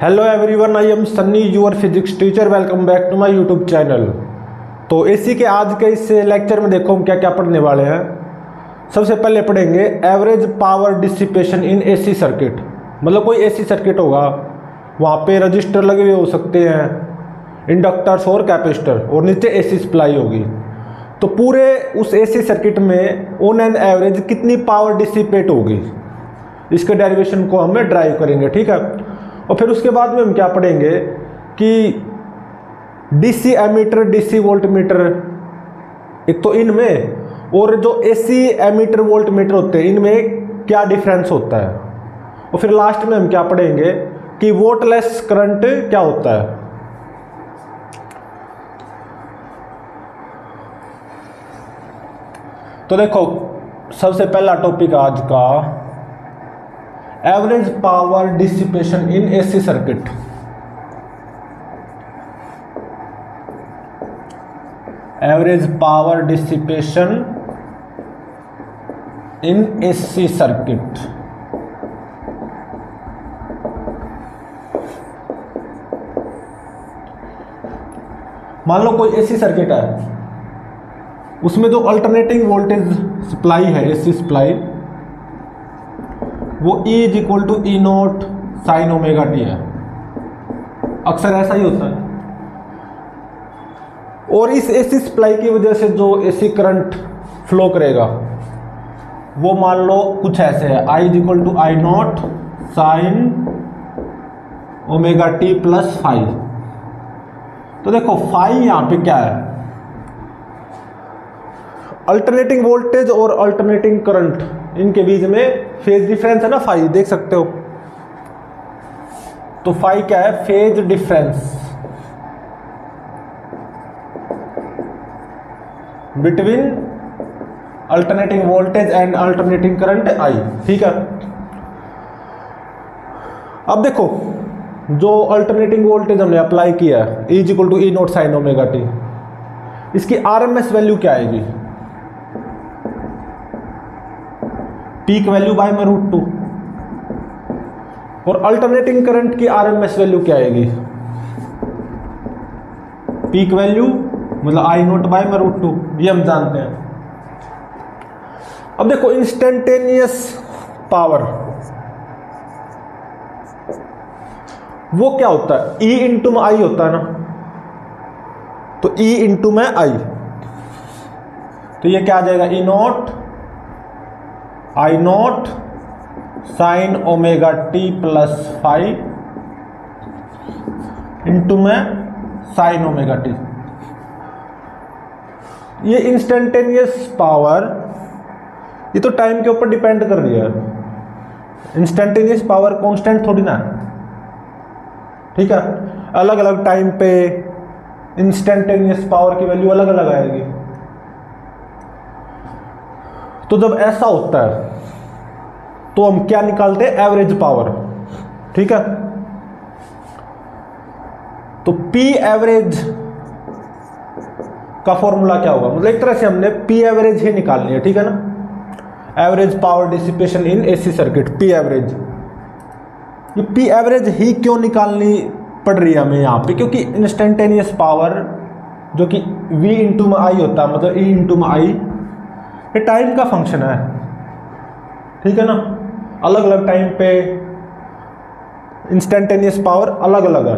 Hello everyone, I am Sunny your physics teacher. Welcome back to my YouTube channel. तो एसी के आज के इस लेक्चर में देखो हम क्या क्या पढ़ने वाले हैं। सबसे पहले पढ़ेंगे average power dissipation in AC circuit. मतलब कोई एसी सर्किट होगा, वहाँ पे रजिस्टर लगे हुए हो सकते हैं, इंडक्टर्स और कैपेसिटर, और नीचे एसी सप्लाई होगी। तो पूरे उस एसी सर्किट में ऑन एन एवरेज कितनी पावर डिसिपेट होगी, इसके डेरिवेशन को हमें ड्राइव करेंगे। ठीक है। और फिर उसके बाद में हम क्या पढ़ेंगे कि DC ammeter, DC volt meter, एक तो इनमें, और जो एसी एमीटर वोल्ट मीटर होते हैं इनमें क्या डिफरेंस होता है। और फिर लास्ट में हम क्या पढ़ेंगे कि वोल्टलेस करंट क्या होता है। तो देखो, सबसे पहला टॉपिक आज का average power dissipation in AC circuit. Average power dissipation in AC circuit. मान लो कोई एसी सर्किट है, उसमें जो अल्टरनेटिंग वोल्टेज सप्लाई है, एसी सप्लाई, वो E is equal to E naught sine omega T है। अक्सर ऐसा ही होता है। और इस एसी सप्लाई की वजह से जो एसी करंट फ्लो करेगा वो मान लो कुछ ऐसे है, I is equal to I naught sine omega T plus phi. तो देखो फाइव यहाँ पे क्या है, अल्टरनेटिंग वोल्टेज और अल्टरनेटिंग करंट, इनके बीच में फेज डिफरेंस है ना, फाई देख सकते हो। तो फाई क्या है, phase difference between alternating voltage and alternating current आई। ठीक है। अब देखो, जो अल्टरनेटिंग वोल्टेज हमने अप्लाई किया है is equal to E naught sine omega T, इसकी आरएमएस वैल्यू क्या आएगी, पीक वैल्यू बाय में रूट टू। और अल्टरनेटिंग करंट की आरएमएस वैल्यू क्या आएगी, पीक वैल्यू मतलब आई नोट बाय में रूट टू, ये हम जानते हैं। अब देखो इंस्टेंटेनियस पावर वो क्या होता है, E इंटू में आई होता है ना, तो E इंटू में आई, तो ये क्या आ जाएगा, E naught I naught sine omega T plus phi into में साइन ओमेगा टी। ये इंस्टेंटेनियस पावर, ये तो टाइम के ऊपर डिपेंड कर रही है। इंस्टेंटेनियस पावर कांस्टेंट थोड़ी ना है। ठीक है। अलग अलग टाइम पे इंस्टेंटेनियस पावर की वैल्यू अलग अलग आएगी। तो जब ऐसा होता है तो हम क्या निकालते हैं, एवरेज पावर। ठीक है। तो पी एवरेज का फॉर्मूला क्या होगा, मतलब एक तरह से हमने पी एवरेज ही निकालनी है। ठीक है ना, average power dissipation in AC circuit, P average. ये पी एवरेज ही क्यों निकालनी पड़ रही है हमें यहाँ पे, क्योंकि इंस्टेंटेनियस पावर जो कि V इंटू में आई होता है, मतलब E इंटू में आई, ये टाइम का फंक्शन है। ठीक है ना, अलग अलग टाइम पे इंस्टेंटेनियस पावर अलग अलग है,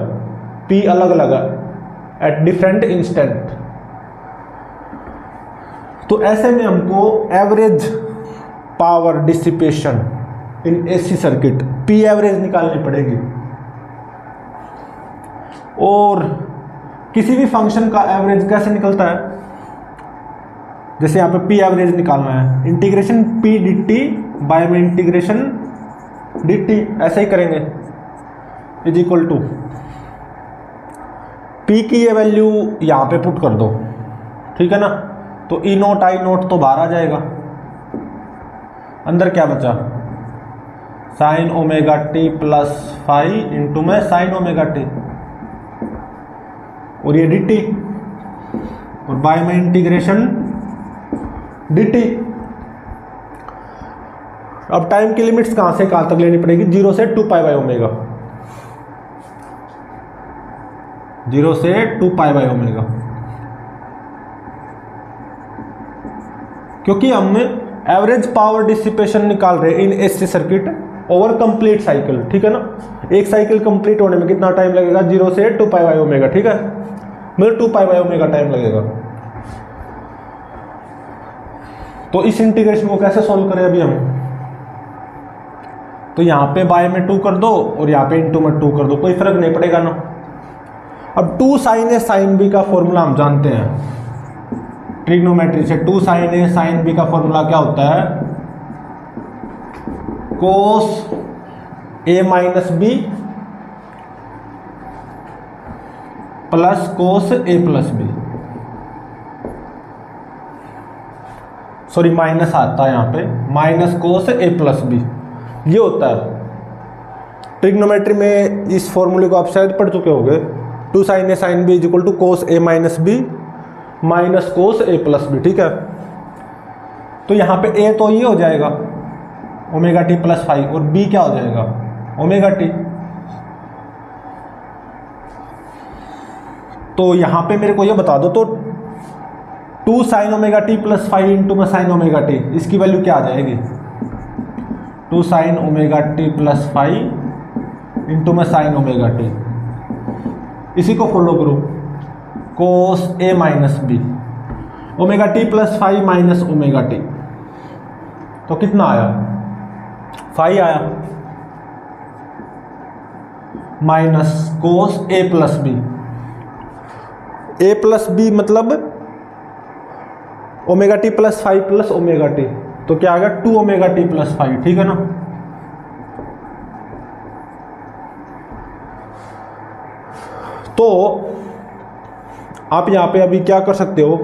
P अलग अलग है एट डिफरेंट इंस्टेंट। तो ऐसे में हमको average power dissipation in AC circuit, P average निकालनी पड़ेगी। और किसी भी फंक्शन का एवरेज कैसे निकलता है, जैसे यहाँ पे पी एवरेज निकालना है, integration P D T by में इंटीग्रेशन डी टी, ऐसे ही करेंगे, इज इक्वल टू पी की ये वैल्यू यहाँ पे पुट कर दो। ठीक है ना, तो ई नोट आई नोट तो बाहर आ जाएगा, अंदर क्या बचा, sign omega T plus phi into में साइन ओमेगा टी, और ये डी टी, और बाय में इंटीग्रेशन dt। अब टाइम की लिमिट्स कहां से कहां तक लेनी पड़ेगी, 0 से 2 पाई बाय ओमेगा। 0 से 2 पाई बाई ओमेगा, क्योंकि हम एवरेज पावर डिसिपेशन निकाल रहे हैं इन AC circuit over complete cycle, ठीक है ना। एक साइकिल कंप्लीट होने में कितना टाइम लगेगा, 0 से 2 पाई बाई ओमेगा, ठीक है, मतलब 2 पाई बाई ओमेगा टाइम लगेगा। तो इस इंटीग्रेशन को कैसे सॉल्व करें अभी हम, तो यहाँ पे बाय में 2 कर दो और यहाँ पे इनटू में 2 कर दो, कोई फर्क नहीं पड़ेगा ना। अब 2 साइन ए साइन बी का फॉर्मूला हम जानते हैं ट्रिग्नोमेट्री से। 2 साइन ए साइन बी का फॉर्मूला क्या होता है, कोस A minus B plus cos A plus B, sorry minus आता है यहाँ पे, minus cos A plus B, ये होता है। ट्रिग्नोमेट्री में इस फॉर्मूले को आप शायद पढ़ चुके होंगे। 2 sine A sine B is equal to cos A minus B minus cos A plus B, ठीक है। तो यहाँ पे ए तो ये हो जाएगा ओमेगा टी प्लस 5 और बी क्या हो जाएगा ओमेगा टी। तो यहाँ पे मेरे को ये बता दो, तो 2 sine omega T plus 5 into में साइन ओमेगा टी, इसकी वैल्यू क्या आ जाएगी, 2 sine omega T plus 5 into में साइन ओमेगा टी। इसी को फॉलो करो, cos A minus B, omega T plus 5 minus omega T, तो कितना आया 5 आया, minus cos A plus B, A plus B मतलब omega T plus 5 plus omega T, तो क्या आ गया 2 ओमेगा टी प्लस 5, ठीक है ना। तो आप यहाँ पे अभी क्या कर सकते हो,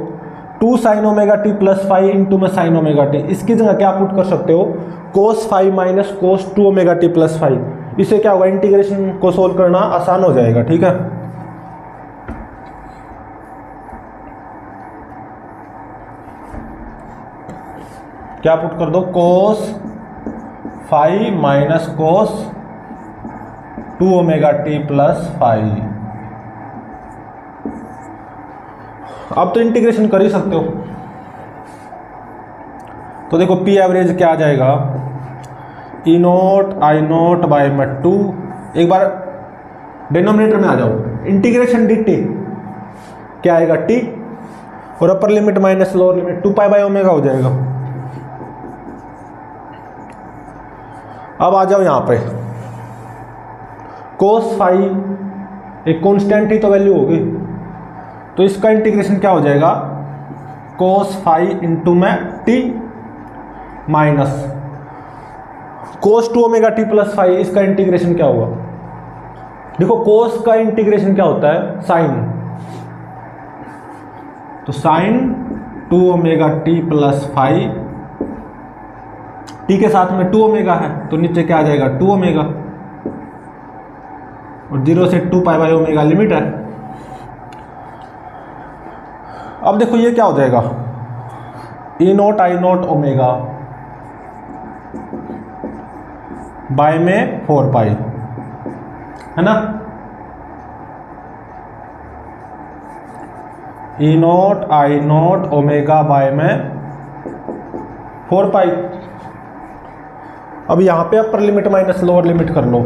2 sine omega T plus 5 into में साइन ओमेगा टी, इसकी जगह क्या पुट कर सकते हो, कोस 5 minus cos 2 omega T plus 5। इससे क्या होगा, इंटीग्रेशन को सोल्व करना आसान हो जाएगा, ठीक है। क्या पुट कर दो, कोस 5 minus cos 2 omega T plus 5। अब तो इंटीग्रेशन कर ही सकते हो। तो देखो पी एवरेज क्या आ जाएगा, E naught I naught by में 2, एक बार डिनोमिनेटर में आ जाओ, इंटीग्रेशन डी टी क्या आएगा टी, और अपर limit minus lower limit 2 pi by omega हो जाएगा। अब आ जाओ यहाँ पे, कोस 5 एक कांस्टेंट ही तो वैल्यू होगी, तो इसका इंटीग्रेशन क्या हो जाएगा, कोस 5 इंटू में T minus cos 2 omega T plus 5, इसका इंटीग्रेशन क्या होगा, देखो कोस का इंटीग्रेशन क्या होता है साइन, तो sine 2 omega T plus 5, T के साथ में 2 ओमेगा है तो नीचे क्या आ जाएगा 2 ओमेगा, और 0 से 2 पाई बाई ओमेगा लिमिट है। अब देखो ये क्या हो जाएगा, E naught I naught omega by में 4 पाई, है ना, E naught I naught omega by में 4 पाई। अब यहां पे upper limit minus lower limit कर लो,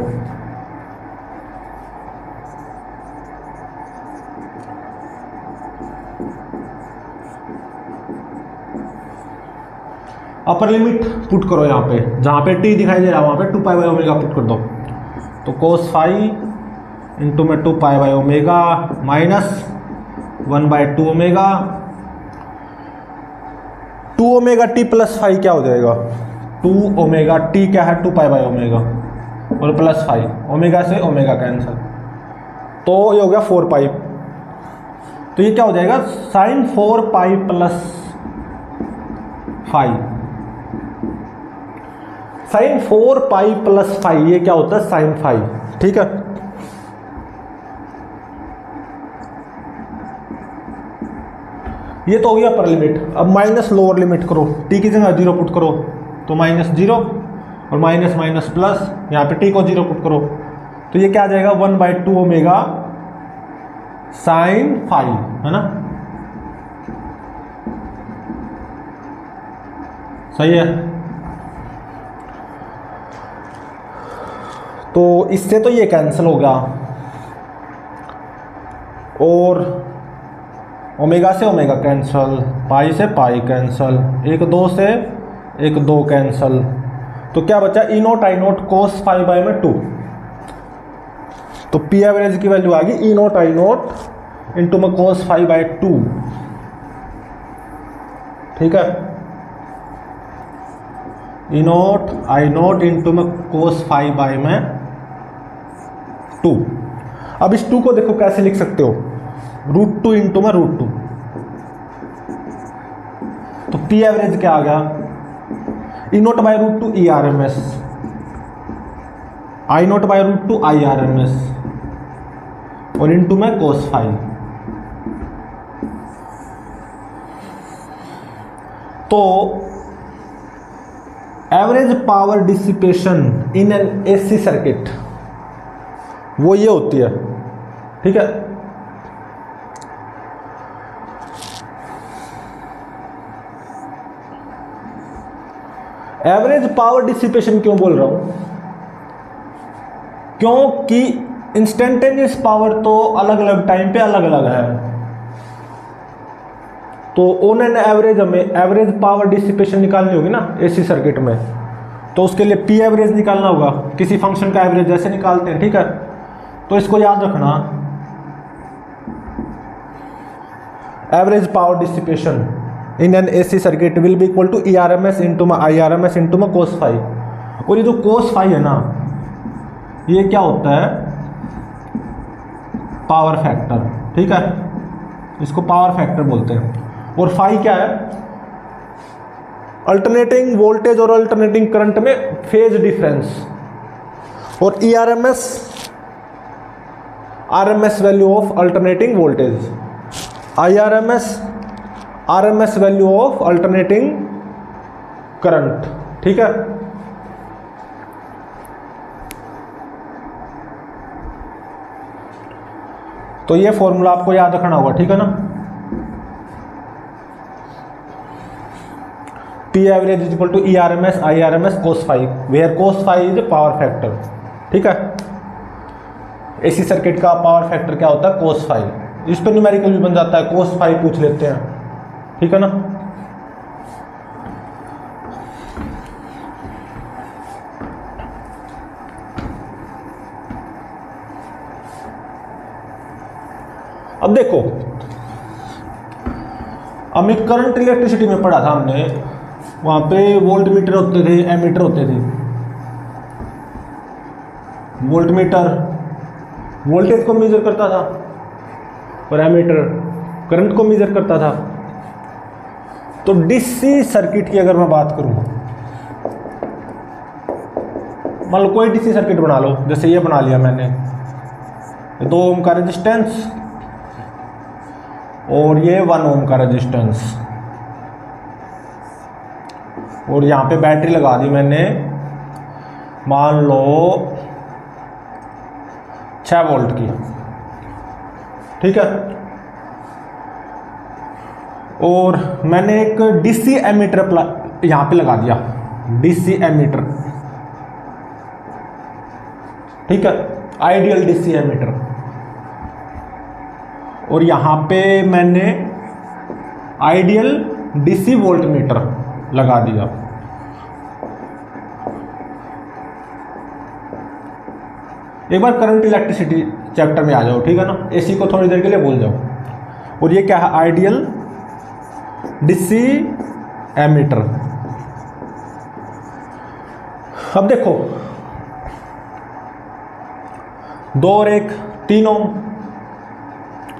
अपर लिमिट पुट करो यहाँ पे, जहाँ पे टी दिखाई दे रहा है वहाँ पे 2 पाई बाई ओमेगा पुट कर दो, तो कोस 5 इंटू में 2 pi by omega minus 1/2 omega, 2 omega T plus 5 क्या हो जाएगा, 2 ओमेगा टी क्या है 2 पाई बाई ओमेगा और प्लस 5, ओमेगा से ओमेगा कैंसिल, तो ये हो गया 4 पाई। तो ये क्या हो जाएगा, sine 4 pi plus 5, sine 4 pi plus 5, ये क्या होता है साइन 5, ठीक है। ये तो हो गया अपर लिमिट। अब माइनस लोअर लिमिट करो, टी की जगह 0 पुट करो तो माइनस 0 और माइनस माइनस प्लस, यहाँ पे टी को 0 पुट करो तो ये क्या आ जाएगा 1/2 ओमेगा साइन फाइव, है ना, सही है। तो इससे तो ये कैंसिल हो गया, और ओमेगा से ओमेगा कैंसल, पाई से पाई कैंसल, एक दो से एक दो कैंसल, तो क्या बचा, E naught I naught cos phi by में 2। तो पी एवरेज की वैल्यू आ गई E naught I naught into में कोस फाइव बाई 2, ठीक है, E naught I naught into में कोस फाइव बाई में 2। अब इस 2 को देखो कैसे लिख सकते हो, √2 इंटू में √2, तो पी एवरेज क्या आ गया, E naught by √2 E R M S, I naught by √2 I R M S, और इंटू में कोस फाइव। तो average power dissipation in an AC circuit वो ये होती है, ठीक है। एवरेज पावर डिसिपेशन क्यों बोल रहा हूं, क्योंकि इंस्टेंटेनियस पावर तो अलग अलग टाइम पे अलग अलग है, तो ऑन एन एवरेज हमें एवरेज पावर डिसिपेशन निकालनी होगी ना एसी सर्किट में, तो उसके लिए पी एवरेज निकालना होगा, किसी फंक्शन का एवरेज जैसे निकालते हैं, ठीक है। तो इसको याद रखना, average power dissipation in an AC circuit will be equal to E R M S into में I R M S into में कोस फाइव। और ये जो कोस फाइव है ना, ये क्या होता है, पावर फैक्टर, ठीक है, इसको पावर फैक्टर बोलते हैं। और फाइव क्या है, अल्टरनेटिंग वोल्टेज और अल्टरनेटिंग करंट में फेज डिफरेंस, और E R M S value of alternating voltage, I R M S value of alternating current, ठीक है। तो ये फॉर्मूला आपको याद रखना होगा, ठीक है ना। P average is equal to E R M S I R M S cos phi, where cos phi is power factor, ठीक है। एसी सर्किट का पावर फैक्टर क्या होता है, कोस फाइव। इस पर न्यूमेरिकल भी बन जाता है, कोस फाइव पूछ लेते हैं, ठीक है ना। अब देखो, हमें करंट इलेक्ट्रिसिटी में पढ़ा था हमने, वहां पे वोल्ट मीटर होते थे, एमीटर होते थे। वोल्ट मीटर वोल्टेज को मेजर करता था और एमीटर करंट को मेजर करता था। तो डीसी सर्किट की अगर मैं बात करूं, मान लो कोई डीसी सर्किट बना लो, जैसे ये बना लिया मैंने, 2 ओम का रेजिस्टेंस और ये 1 ओम का रेजिस्टेंस, और यहाँ पे बैटरी लगा दी मैंने, मान लो 6 वोल्ट की, ठीक है। और मैंने एक डीसी एमीटर यहाँ पे लगा दिया, डीसी एमीटर, ठीक है, आइडियल डीसी एमीटर। और यहाँ पे मैंने आइडियल डीसी वोल्ट मीटर लगा दिया। एक बार करंट इलेक्ट्रिसिटी चैप्टर में आ जाओ, ठीक है ना, एसी को थोड़ी देर के लिए भूल जाओ। और ये क्या है, आइडियल डीसी एमीटर। अब देखो, 2 और 1 3 ओम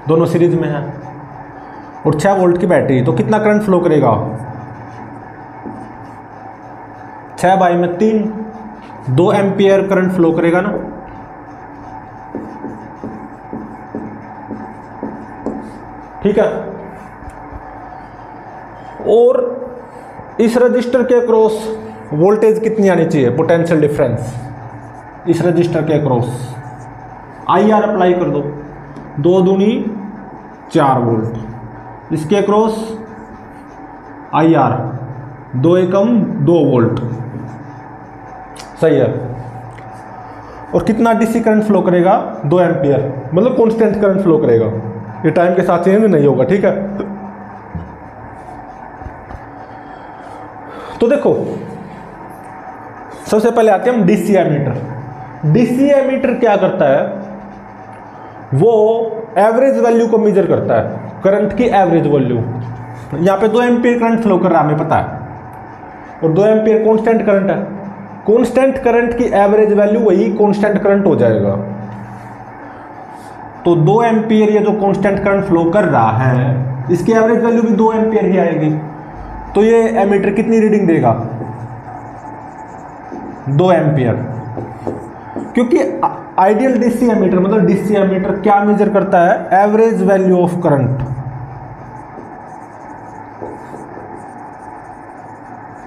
दोनों सीरीज में है, और 6 वोल्ट की बैटरी, तो कितना करंट फ्लो करेगा, 6 बाई में 3, 2 एम्पियर करंट फ्लो करेगा ना। ठीक है। और इस रजिस्टर के अक्रॉस वोल्टेज कितनी आनी चाहिए, पोटेंशियल डिफरेंस इस रजिस्टर के अक्रॉस, आई आर अप्लाई कर दो, 2 दूनी 4 वोल्ट, इसके अक्रॉस IR 2 एकम 2 वोल्ट, सही है। और कितना DC करंट फ्लो करेगा? 2 एम्पियर, मतलब कांस्टेंट करंट फ्लो करेगा, ये टाइम के साथ चेंज नहीं होगा, ठीक है। तो देखो सबसे पहले आते हैं हम DC एमीटर। DC एमीटर क्या करता है? वो एवरेज वैल्यू को मेजर करता है, करंट की एवरेज वैल्यू। यहाँ पे 2 एम्पियर करंट फ्लो कर रहा है, हमें पता है, और 2 एम्पियर कांस्टेंट करंट है। कांस्टेंट करंट की एवरेज वैल्यू वही कांस्टेंट करंट हो जाएगा। तो 2 एम्पियर ये जो कांस्टेंट करंट फ्लो कर रहा है, इसकी एवरेज वैल्यू भी 2 एम्पियर ही आएगी। तो ये एमीटर कितनी रीडिंग देगा? 2 एम्पियर। क्योंकि आइडियल DC एमीटर मतलब DC एमीटर क्या मेजर करता है? Average value of current.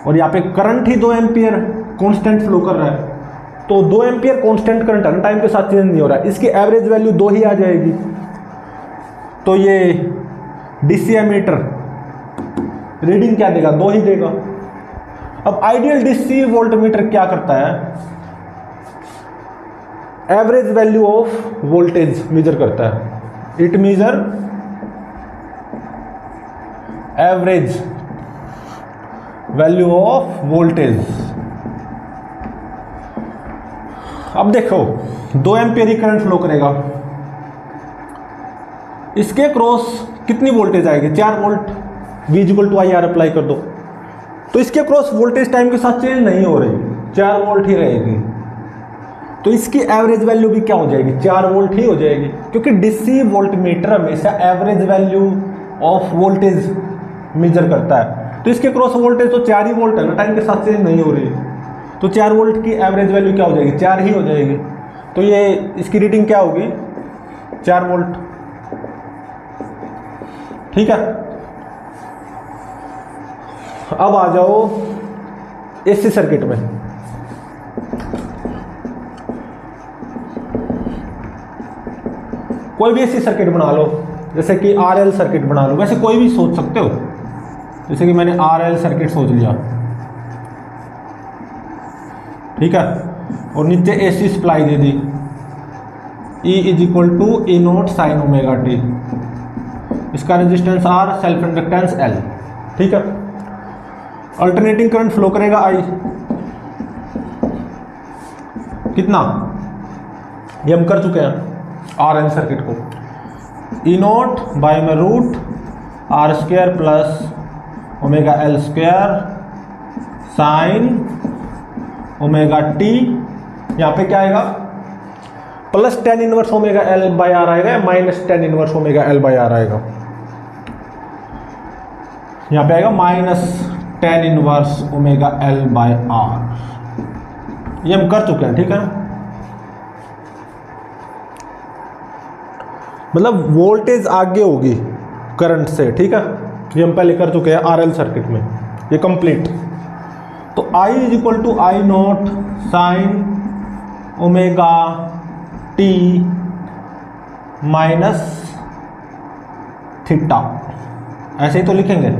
और यहाँ पे करंट ही 2 एम्पियर कांस्टेंट फ्लो कर रहा है, तो 2 एम्पियर कांस्टेंट करंट है ना, टाइम के साथ चेंज नहीं हो रहा है, इसकी एवरेज वैल्यू 2 ही आ जाएगी। तो ये DC एमीटर रीडिंग क्या देगा? 2 ही देगा। अब आइडियल DC वोल्टमीटर क्या करता है? Average value of voltage measure करता है। It measure average value of voltage. अब देखो 2 एम्पियर ही करंट फ्लो करेगा, इसके क्रॉस कितनी वोल्टेज आएगी? 4 वोल्ट। V = IR अप्लाई कर दो, तो इसके क्रॉस वोल्टेज टाइम के साथ चेंज नहीं हो रही, 4 वोल्ट ही रहेगी। तो इसकी एवरेज वैल्यू भी क्या हो जाएगी? 4 वोल्ट ही हो जाएगी, क्योंकि DC वोल्टमीटर हमेशा average value of voltage measure करता है। तो इसके क्रॉस वोल्टेज तो 4 ही वोल्ट है ना, टाइम के साथ चेंज नहीं हो रही, तो 4 वोल्ट की एवरेज वैल्यू क्या हो जाएगी? 4 ही हो जाएगी। तो ये इसकी रीडिंग क्या होगी? 4 वोल्ट, ठीक है। अब आ जाओ AC सर्किट में। कोई भी AC सर्किट बना लो, जैसे कि RL सर्किट बना लो, वैसे कोई भी सोच सकते हो, जैसे कि मैंने RL सर्किट सोच लिया, ठीक है, और नीचे AC सप्लाई दे दी, E = E0 sin ωt, इसका resistance R, self inductance L, ठीक है। अल्टरनेटिंग करंट फ्लो करेगा I, कितना? ये हम कर चुके हैं RL सर्किट को, E0 √R² plus ωL² sign ωt। यहाँ पे क्या आएगा? प्लस tan 1 ωL/R आएगा या माइनस tan 1 ωL/R आएगा? यहाँ पे आएगा माइनस tan 1 ωL/R। ये हम कर चुके हैं, ठीक है। मतलब वोल्टेज आगे होगी करंट से, ठीक है। ये हम पहले कर चुके हैं RL सर्किट में, ये कंप्लीट। तो I = I0 sin ωt minus theta, ऐसे ही तो लिखेंगे,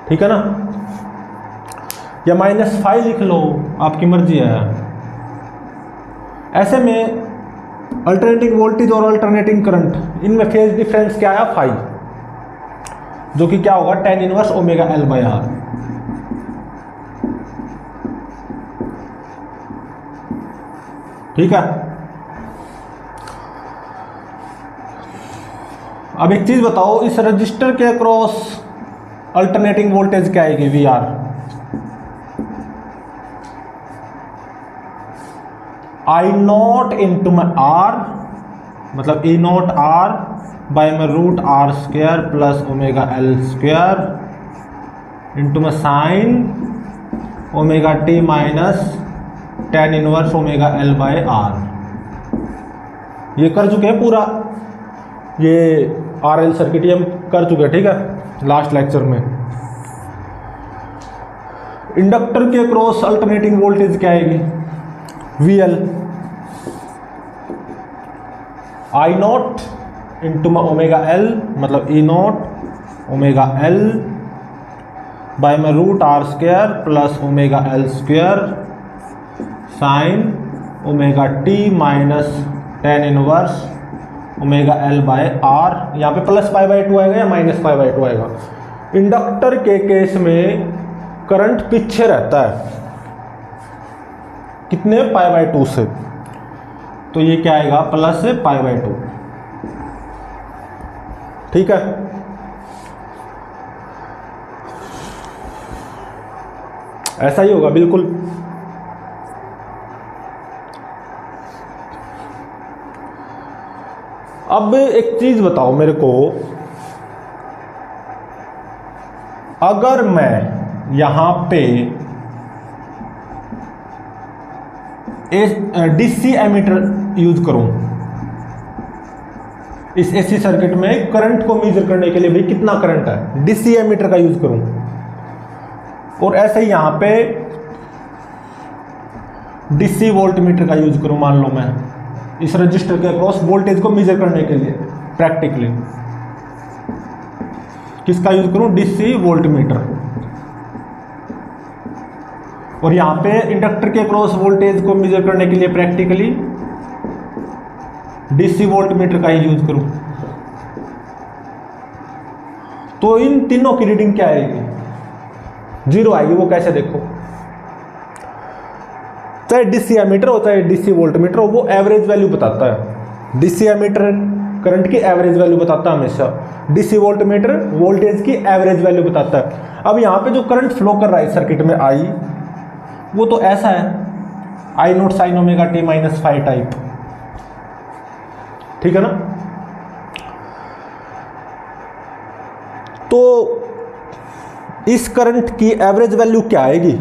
ठीक है ना, या -φ लिख लो, आपकी मर्जी है। ऐसे में अल्टरनेटिंग वोल्टेज और अल्टरनेटिंग करंट, इनमें फेज डिफरेंस क्या आया? φ, जो कि क्या होगा? tan 1 ωL/R। ठीक है। अब एक चीज बताओ, इस रजिस्टर के अक्रॉस अल्टरनेटिंग वोल्टेज क्या आएगी? VR। I0 इंटू में R, मतलब E0 R बाय में √R² प्लस ωL² इंटू में sine ωt minus tan 1 ωL/R। ये कर चुके हैं पूरा, ये RL सर्किट ये हम कर चुके हैं, ठीक है, लास्ट लेक्चर में। इंडक्टर के क्रॉस अल्टरनेटिंग वोल्टेज क्या आएगी? VL। I naught into omega L, मतलब E naught omega L by में root R square plus omega L square sine omega T minus tan inverse omega L by R. यहाँ पे plus pi by two आएगा या minus pi by two आएगा। Inductor के case में current पीछे रहता है, कितने पाई बाई टू से, तो ये क्या आएगा प्लस पाई बाई टू। ठीक है, ऐसा ही होगा बिल्कुल। अब एक चीज बताओ मेरे को, अगर मैं यहां पे डीसी एमीटर यूज करूं इस एसी सर्किट में करंट को मेजर करने के लिए, भाई कितना करंट है, डीसी एमीटर का यूज करूं, और ऐसे ही यहां पे डीसी वोल्ट मीटर का यूज करूं, मान लो मैं इस रजिस्टर के अक्रॉस वोल्टेज को मेजर करने के लिए प्रैक्टिकली किसका यूज करूं, डीसी वोल्ट मीटर, और यहां पे इंडक्टर के अक्रॉस वोल्टेज को मेजर करने के लिए प्रैक्टिकली डीसी वोल्ट मीटर का ही यूज करूं, तो इन तीनों की रीडिंग क्या आएगी, जीरो आएगी। वो कैसे देखो, चाहे डीसी एमीटर हो चाहे डीसी वोल्ट मीटर हो, वो एवरेज वैल्यू बताता है। डीसी एमीटर करंट की एवरेज वैल्यू बताता है हमेशा, डीसी वोल्ट मीटर वोल्टेज की एवरेज वैल्यू बताता है। अब यहाँ पे जो करंट फ्लो कर रहा है सर्किट में आई, वो तो ऐसा है I naught sine omega T minus phi type, ठीक है ना। तो इस करंट की एवरेज वैल्यू क्या आएगी,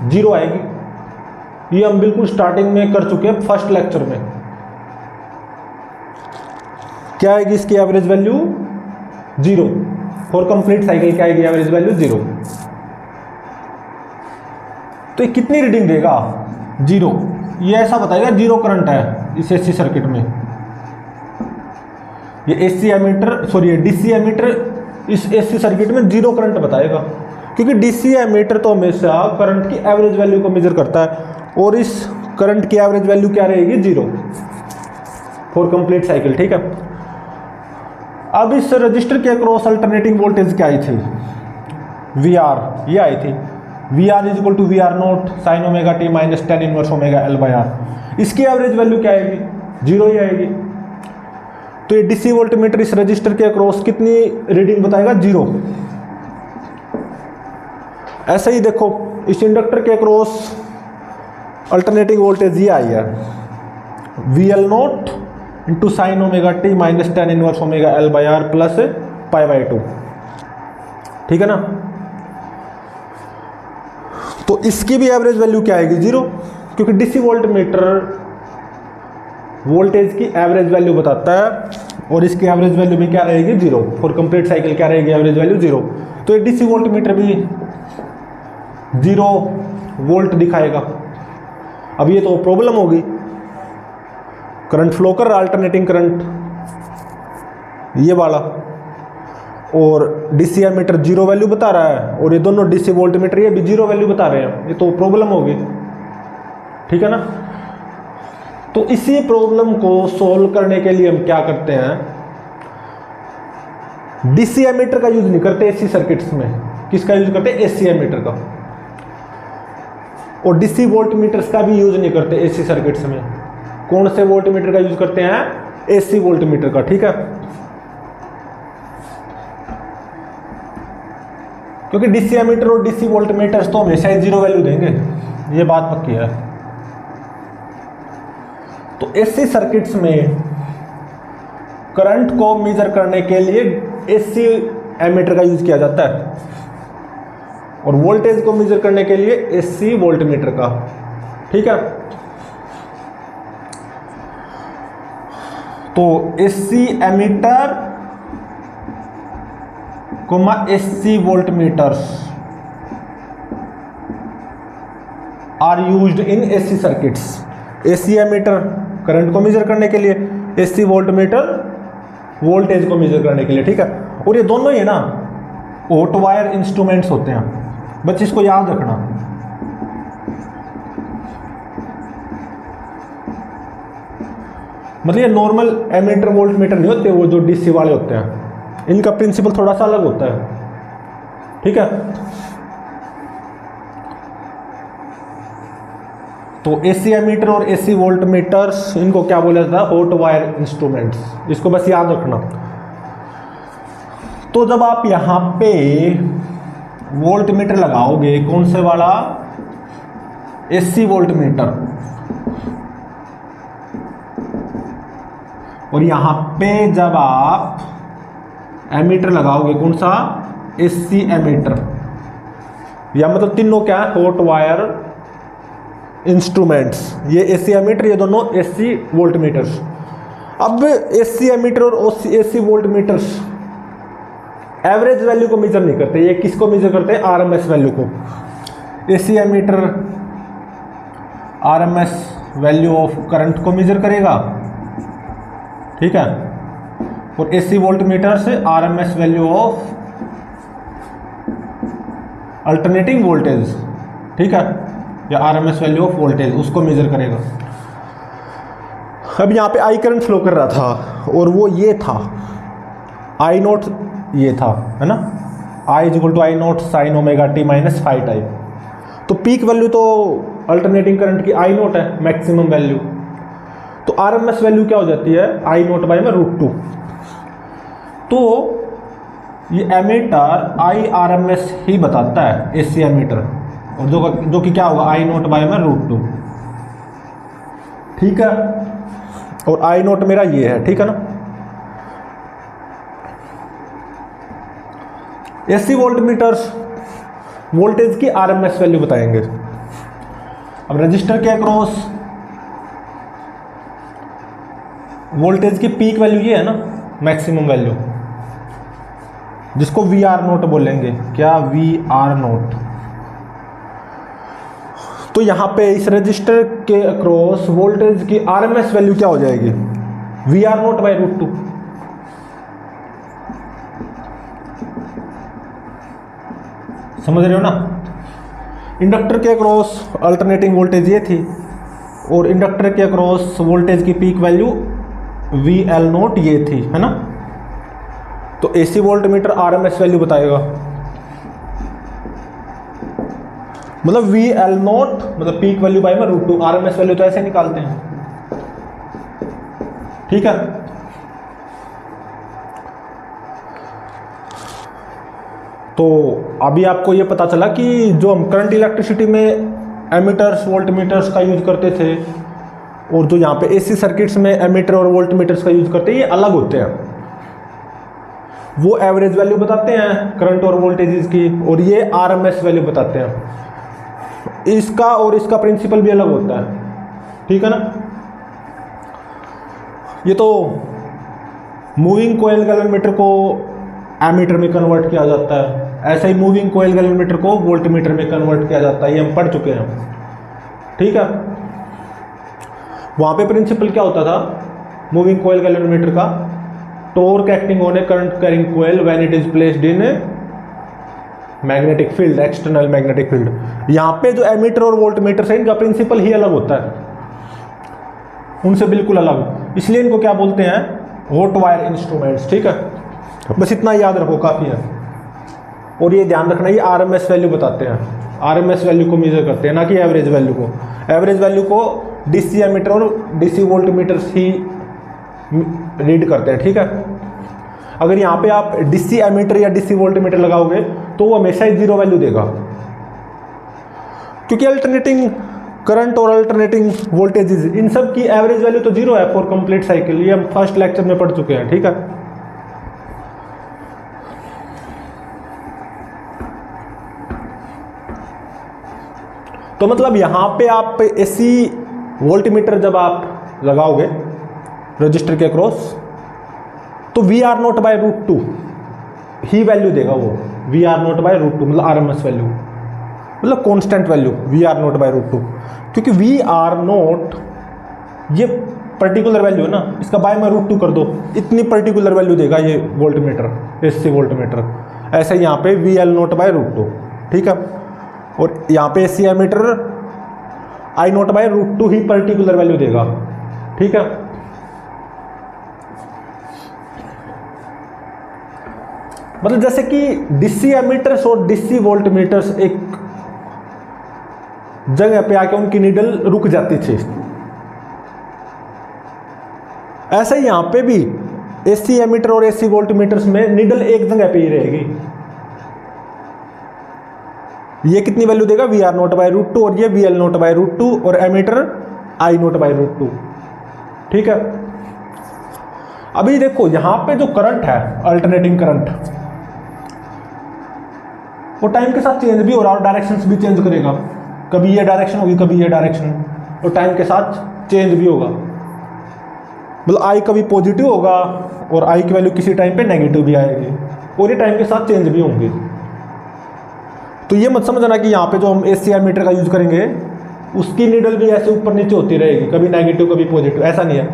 जीरो आएगी। ये हम बिल्कुल स्टार्टिंग में कर चुके हैं फर्स्ट लेक्चर में। क्या आएगी इसकी average value, zero. For complete cycle क्या आएगी एवरेज वैल्यू, जीरो। तो ये कितनी रीडिंग देगा, जीरो। ये ऐसा बताएगा जीरो करंट है इस एसी सर्किट में। ये AC ammeter sorry DC ammeter इस एसी सर्किट में जीरो करंट बताएगा, क्योंकि डीसी एमीटर तो हमेशा करंट की एवरेज वैल्यू को मेजर करता है, और इस करंट की एवरेज वैल्यू क्या रहेगी, जीरो फॉर कंप्लीट साइकिल। ठीक है, अब इस रजिस्टर के अक्रॉस अल्टरनेटिंग वोल्टेज क्या आई थी, वी आर, ये आई थी V R is equal to V R naught sine omega T minus tan inverse omega L by R. इसकी एवरेज वैल्यू क्या आएगी, जीरो ही आएगी। तो ये डीसी वोल्ट मीटर इस रजिस्टर के अक्रॉस कितनी रीडिंग बताएगा, जीरो। ऐसे ही देखो इस इंडक्टर के अक्रॉस अल्टरनेटिंग वोल्टेज ये आई है V L naught into sine omega T minus tan inverse omega L by R plus pi by two, ठीक है ना। तो इसकी भी एवरेज वैल्यू क्या आएगी, जीरो, क्योंकि डीसी वोल्ट मीटर वोल्टेज की एवरेज वैल्यू बताता है, और इसकी एवरेज वैल्यू भी क्या रहेगी, जीरो। फॉर कंप्लीट साइकिल क्या रहेगी एवरेज वैल्यू, जीरो। तो ये डीसी वोल्ट मीटर भी जीरो वोल्ट दिखाएगा। अब ये तो प्रॉब्लम होगी, करंट फ्लो कर रहा है अल्टरनेटिंग करंट ये वाला, और डीसी एमीटर जीरो वैल्यू बता रहा है, और ये दोनों डीसी वोल्ट मीटर ये भी जीरो वैल्यू बता रहे हैं। ये तो प्रॉब्लम होगी, ठीक है ना। तो इसी प्रॉब्लम को सॉल्व करने के लिए हम क्या करते हैं, डीसी एमीटर का यूज नहीं करते एसी सर्किट्स में। किसका यूज करते हैं, एसी एमीटर का। और डीसी वोल्ट मीटर्स का भी यूज नहीं करते एसी सर्किट्स में। कौन से वोल्ट मीटर का यूज करते हैं, एसी वोल्ट मीटर का, ठीक है। क्योंकि डीसी एमीटर और डीसी वोल्ट मीटर्स तो हमेशा ही जीरो वैल्यू देंगे, ये बात पक्की है। तो एसी सर्किट्स में करंट को मेजर करने के लिए एसी एमीटर का यूज किया जाता है, और वोल्टेज को मेजर करने के लिए एसी वोल्ट मीटर का, ठीक है। तो AC ammeter comma AC volt meters are used in AC circuits. AC ammeter current को मेजर करने के लिए, एसी वोल्ट मीटर वोल्टेज को मेजर करने के लिए, ठीक है। और ये दोनों ही है ना हॉट वायर इंस्ट्रूमेंट्स होते हैं, बस इसको याद रखना। मतलब ये नॉर्मल एमीटर वोल्ट मीटर नहीं होते, वो जो डीसी वाले होते हैं, इनका प्रिंसिपल थोड़ा सा अलग होता है, ठीक है। तो एसी एमीटर और एसी वोल्ट मीटर्स, इनको क्या बोला जाता है, हॉट वायर इंस्ट्रूमेंट्स, इसको बस याद रखना। तो जब आप यहां पे वोल्ट मीटर लगाओगे, कौन से वाला, एसी वोल्ट मीटर, और यहां पे जब आप एमीटर लगाओगे, कौन सा, एसी एमीटर, या मतलब तीनों क्या है, हॉट वायर इंस्ट्रूमेंट्स, ये एसी एमीटर, ये दोनों एसी वोल्ट मीटर्स। अब एसी एमीटर और AC volt meters average value को मेजर नहीं करते, ये किसको मेजर करते हैं, आरएमएस वैल्यू को। AC ammeter RMS value of current को मेजर करेगा, ठीक है, और एसी वोल्ट मीटर से RMS value of alternating voltage, ठीक है, या आरएमएस वैल्यू ऑफ वोल्टेज, उसको मेजर करेगा। अब यहाँ पे आई करंट फ्लो कर रहा था और वो ये था, आई नोट ये था, है ना, I is equal to I naught sine omega T minus phi type. तो पीक वैल्यू तो अल्टरनेटिंग करंट की आई नोट है, मैक्सिमम वैल्यू। तो आरएमएस वैल्यू क्या हो जाती है, आई नोट बाई में रूट टू। तो ये एमीटर आई आरएमएस ही बताता है, एसी एमीटर, और जो कि क्या होगा, आई नोट बाय में रूट टू, ठीक है। और आई नोट मेरा ये है, ठीक है ना। एसी वोल्ट मीटर्स वोल्टेज की आरएमएस वैल्यू बताएंगे। अब रजिस्टर के अक्रॉस वोल्टेज की पीक वैल्यू ये है ना, मैक्सिमम वैल्यू, जिसको वी आर नोट बोलेंगे, क्या, वी आर नोट। तो यहां पे इस रजिस्टर के अक्रॉस वोल्टेज की आरएमएस वैल्यू क्या हो जाएगी, V R naught by root two. समझ रहे हो ना। इंडक्टर के अक्रॉस अल्टरनेटिंग वोल्टेज ये थी, और इंडक्टर के अक्रॉस वोल्टेज की peak value we L note ये थी, है ना। तो AC volt metre RMS value बताएगा, मतलब वी एल नोट मतलब पीक वैल्यू बाय में रूट टू, आरएमएस वैल्यू तो ऐसे निकालते हैं, ठीक है। तो अभी आपको ये पता चला कि जो हम करंट इलेक्ट्रिसिटी में एमीटर्स वोल्ट मीटर्स का यूज करते थे, और जो यहाँ पे एसी सर्किट्स में एमीटर और वोल्ट मीटर्स का यूज करते हैं, ये अलग होते हैं। वो एवरेज वैल्यू बताते हैं करंट और वोल्टेजेस की, और ये आरएमएस वैल्यू बताते हैं। इसका और इसका प्रिंसिपल भी अलग होता है, ठीक है ना। ये तो मूविंग कोयल गैलन को एमीटर में कन्वर्ट किया जाता है, ऐसा ही मूविंग कोयल गैलन को वोल्ट मीटर में कन्वर्ट किया जाता है, ये हम पढ़ चुके हैं, ठीक है। वहां पे प्रिंसिपल क्या होता था मूविंग कोयल गैलन का, torque acting on a current carrying coil when it is placed in magnetic field, external magnetic field. यहाँ पे जो एमीटर और वोल्ट मीटर है, इनका प्रिंसिपल ही अलग होता है, उनसे बिल्कुल अलग, इसलिए इनको क्या बोलते हैं, हॉट वायर इंस्ट्रूमेंट्स, ठीक है। बस इतना याद रखो, काफी है। और ये ध्यान रखना, ये आरएमएस वैल्यू बताते हैं, आरएमएस वैल्यू को मेजर करते हैं, ना कि एवरेज वैल्यू को। एवरेज वैल्यू को डीसी एमीटर और डीसी वोल्ट मीटर्स ही रीड करते हैं, ठीक है। अगर यहाँ पे आप डीसी एमीटर या डीसी वोल्ट मीटर लगाओगे तो वो हमेशा ही जीरो वैल्यू देगा, क्योंकि अल्टरनेटिंग करंट और अल्टरनेटिंग वोल्टेजेस, इन सब की एवरेज वैल्यू तो जीरो है फॉर कंप्लीट साइकिल। ये हम फर्स्ट लेक्चर में पढ़ चुके हैं, ठीक है। तो मतलब यहां पे आप एसी वोल्ट मीटर जब आप लगाओगे रजिस्टर के अक्रॉस, तो V R naught by root two ही वैल्यू देगा वो, V R naught by root two मतलब आरएमएस वैल्यू, मतलब constant value V R naught by root two. क्योंकि वी आर नोट ये पर्टिकुलर वैल्यू है ना, इसका बाय में √2 कर दो, इतनी पर्टिकुलर वैल्यू देगा ये volt meter, AC volt metre. ऐसे यहाँ पे VL0/√2, ठीक है। और यहाँ पे एसी एमीटर I0/√2 ही पर्टिकुलर वैल्यू देगा, ठीक है। मतलब जैसे कि डीसी एमीटर्स और डीसी वोल्ट मीटर्स एक जगह पे आके उनकी नीडल रुक जाती थी, ऐसे ही यहां पे भी एसी एमीटर और एसी वोल्ट मीटर्स में नीडल एक जगह पे ही रहेगी। ये कितनी वैल्यू देगा, VR0/√2 और ये VL0/√2 और एमीटर I0/√2, ठीक है। अभी देखो यहां पे जो करंट है, अल्टरनेटिंग करंट, वो टाइम के साथ चेंज भी हो रहा है और डायरेक्शंस भी चेंज करेगा। कभी ये डायरेक्शन होगी, कभी ये डायरेक्शन, और टाइम के साथ चेंज भी होगा। मतलब I कभी पॉजिटिव होगा और I की वैल्यू किसी टाइम पे नेगेटिव भी आएगी, और ये टाइम के साथ चेंज भी होंगे। तो ये मत समझना कि यहाँ पे जो हम एसी एमीटर का यूज करेंगे उसकी नीडल भी ऐसे ऊपर नीचे होती रहेगी, कभी नेगेटिव कभी पॉजिटिव, ऐसा नहीं है।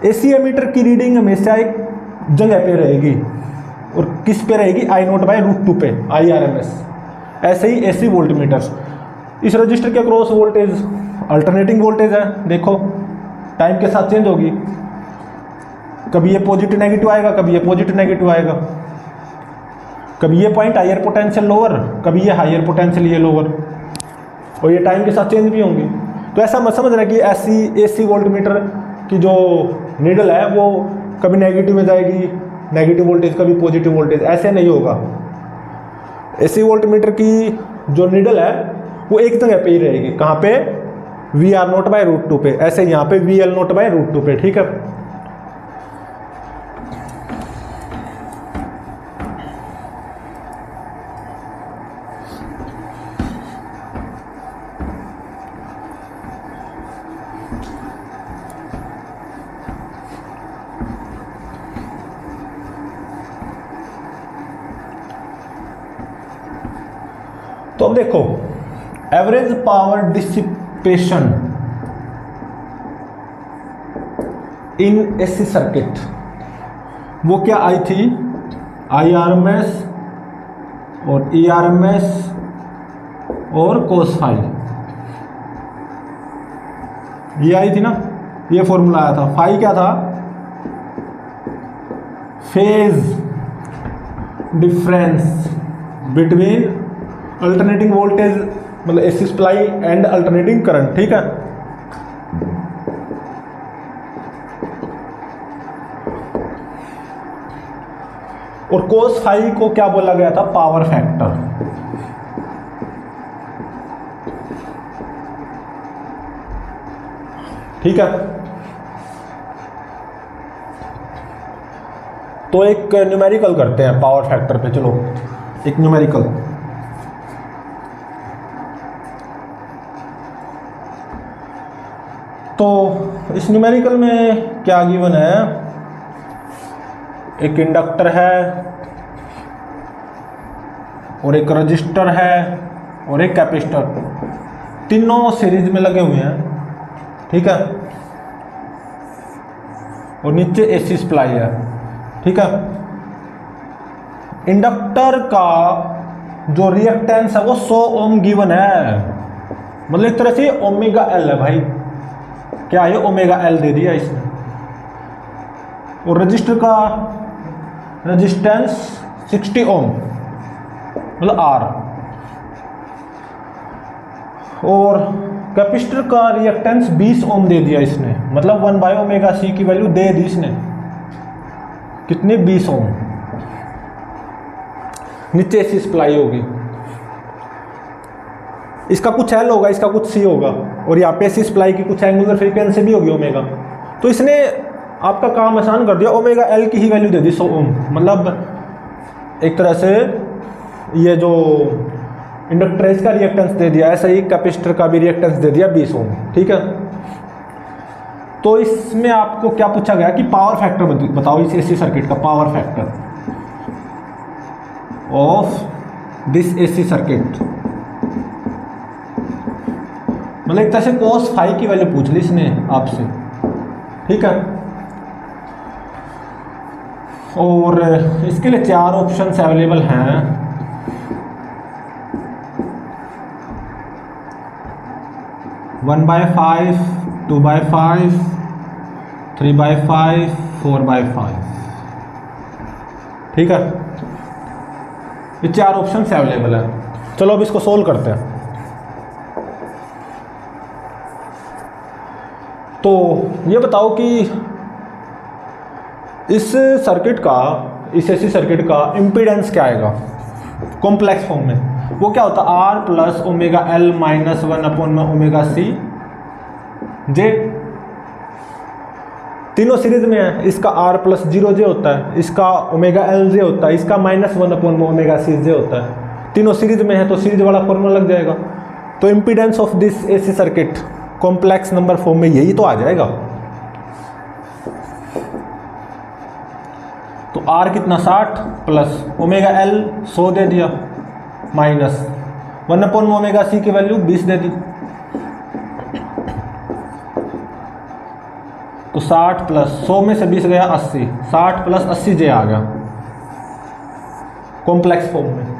एसी एमीटर की रीडिंग हमेशा एक जगह पे रहेगी, और किस पे रहेगी, I0/√2 पे, IRMS। ऐसे ही एसी वोल्ट मीटर्स, इस रजिस्टर के अक्रॉस वोल्टेज अल्टरनेटिंग वोल्टेज है, देखो टाइम के साथ चेंज होगी, कभी ये पॉजिटिव नेगेटिव आएगा, कभी ये पॉजिटिव नेगेटिव आएगा, कभी ये पॉइंट हायर पोटेंशियल लोअर, कभी ये हायर पोटेंशियल ये लोअर, और ये टाइम के साथ चेंज भी होंगे। तो ऐसा मत समझना कि ऐसी एसी वोल्ट मीटर की जो नीडल है वो कभी नेगेटिव में जाएगी, नेगेटिव वोल्टेज कभी पॉजिटिव वोल्टेज, ऐसे नहीं होगा। एसी वोल्ट मीटर की जो नीडल है वो एक जगह पे ही रहेगी, कहाँ पे, VR0/√2 पे, ऐसे यहाँ पे VL0/√2 पे, ठीक है। तो अब देखो average power dissipation in AC circuit, वो क्या आई थी, IRMS और ERMS और cos फाई, ये आई थी ना, ये फॉर्मूला आया था। फाई क्या था, phase difference between alternating voltage, मतलब AC supply and alternating current, ठीक है। और cos फाई को क्या बोला गया था, पावर फैक्टर, ठीक है। तो एक न्यूमेरिकल करते हैं पावर फैक्टर पे, चलो एक न्यूमेरिकल। तो इस न्यूमेरिकल में क्या गिवन है, एक इंडक्टर है और एक रजिस्टर है और एक कैपेसिटर, तीनों सीरीज में लगे हुए हैं, ठीक है। और नीचे एसी सप्लाई है, ठीक है। इंडक्टर का जो रिएक्टेंस है वो 100 ओम गिवन है, मतलब एक तरह से ओमेगा एल है भाई, क्या है, ओमेगा एल दे दिया इसने। और रजिस्टर का रेजिस्टेंस 60 ओम, मतलब आर। और कैपेसिटर का रिएक्टेंस 20 ओम दे दिया इसने, मतलब 1/ωc की वैल्यू दे दी इसने, कितने, 20 ओम। नीचे एसी सप्लाई होगी, इसका कुछ एल होगा, इसका कुछ सी होगा, और यहाँ पे एसी सप्लाई की कुछ एंगुलर फ्रीक्वेंसी भी होगी ओमेगा। तो इसने आपका काम आसान कर दिया, ओमेगा एल की ही वैल्यू दे दी 100 ओम, मतलब एक तरह से ये जो इंडक्टर है इसका रिएक्टेंस दे दिया, ऐसा ही कैपेसिटर का भी रिएक्टेंस दे दिया 20 ओम, ठीक है। तो इसमें आपको क्या पूछा गया कि पावर फैक्टर बताओ इस एसी सर्किट का, power factor of this AC circuit, मतलब एक तरह से cos फाई की वैल्यू पूछ ली इसने आपसे, ठीक है। और इसके लिए 4 ऑप्शंस अवेलेबल हैं। One by 5, 2/5, 3/5, 4/5। ठीक है, ये 4 ऑप्शंस अवेलेबल है। चलो अब इसको सोल्व करते हैं। तो ये बताओ कि इस सर्किट का, इस एसी सर्किट का इम्पीडेंस क्या आएगा कॉम्प्लेक्स फॉर्म में। वो क्या होता है, R plus omega L minus 1/ओमेगा C जे। तीनों सीरीज में है, इसका R प्लस 0J होता है, इसका ओमेगा LJ होता है, इसका माइनस 1/ओमेगा CJ होता है। तीनों सीरीज में है तो सीरीज वाला फॉर्मूला लग जाएगा। तो impedance of this AC circuit complex number form में यही तो आ जाएगा। तो R कितना 60 प्लस ओमेगा L 100 दे दिया माइनस 1/ओमेगा C की वैल्यू 20 दे दी। तो 60 प्लस 100 में से 20 गया 80, 60 प्लस 80J आ गया कॉम्प्लेक्स फॉर्म में।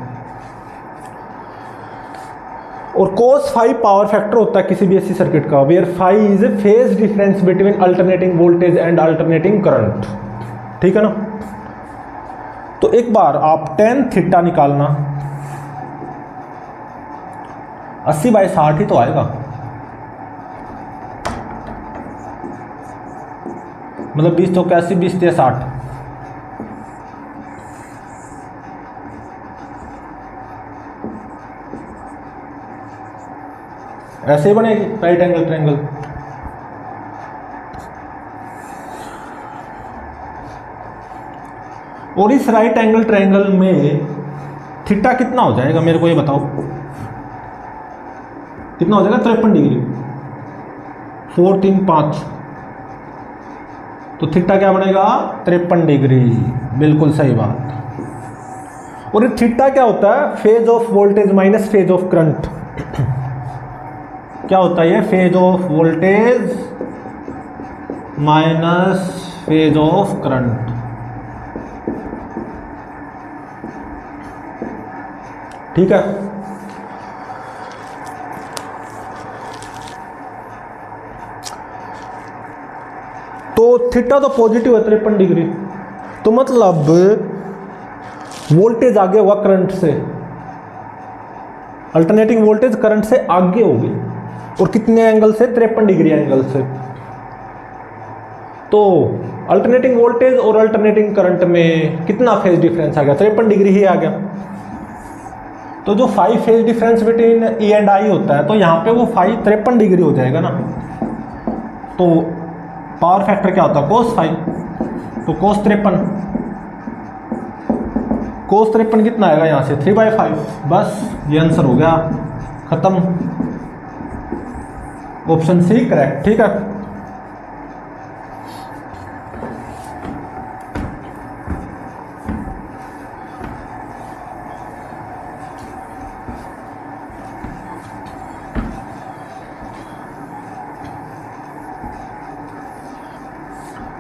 और cos phi पावर फैक्टर होता है किसी भी एसी सर्किट का, where phi is a phase difference between alternating voltage and alternating current. ठीक है ना। तो एक बार आप tan थीटा निकालना, 80/60 ही तो आएगा, मतलब 20 तो 81, 20 × 60, ऐसे ही बनेगी राइट एंगल ट्रायंगल। और इस राइट एंगल ट्रायंगल में थीटा कितना हो जाएगा, मेरे को ये बताओ कितना हो जाएगा। 53 डिग्री, 4, 3, 5। तो थीटा क्या बनेगा 53 डिग्री, बिल्कुल सही बात। और ये थीटा क्या होता है, phase of voltage minus phase of current. क्या होता है ये, phase of voltage minus phase of current. ठीक है। तो थीटा तो पॉजिटिव है 53 डिग्री, तो मतलब वोल्टेज आगे हुआ करंट से, अल्टरनेटिंग वोल्टेज करंट से आगे होगी। और कितने एंगल से, 53 डिग्री एंगल से। तो अल्टरनेटिंग वोल्टेज और अल्टरनेटिंग करंट में कितना फेज डिफरेंस आ गया, 53 डिग्री ही आ गया। तो जो 5 phase difference between E and I होता है, तो यहाँ पे वो 5 53 डिग्री हो जाएगा ना। तो पावर फैक्टर क्या होता है, cos 5, तो cos 53 कितना आएगा यहाँ से, 3/5। बस ये आंसर हो गया, खत्म। Option C correct. ठीक है।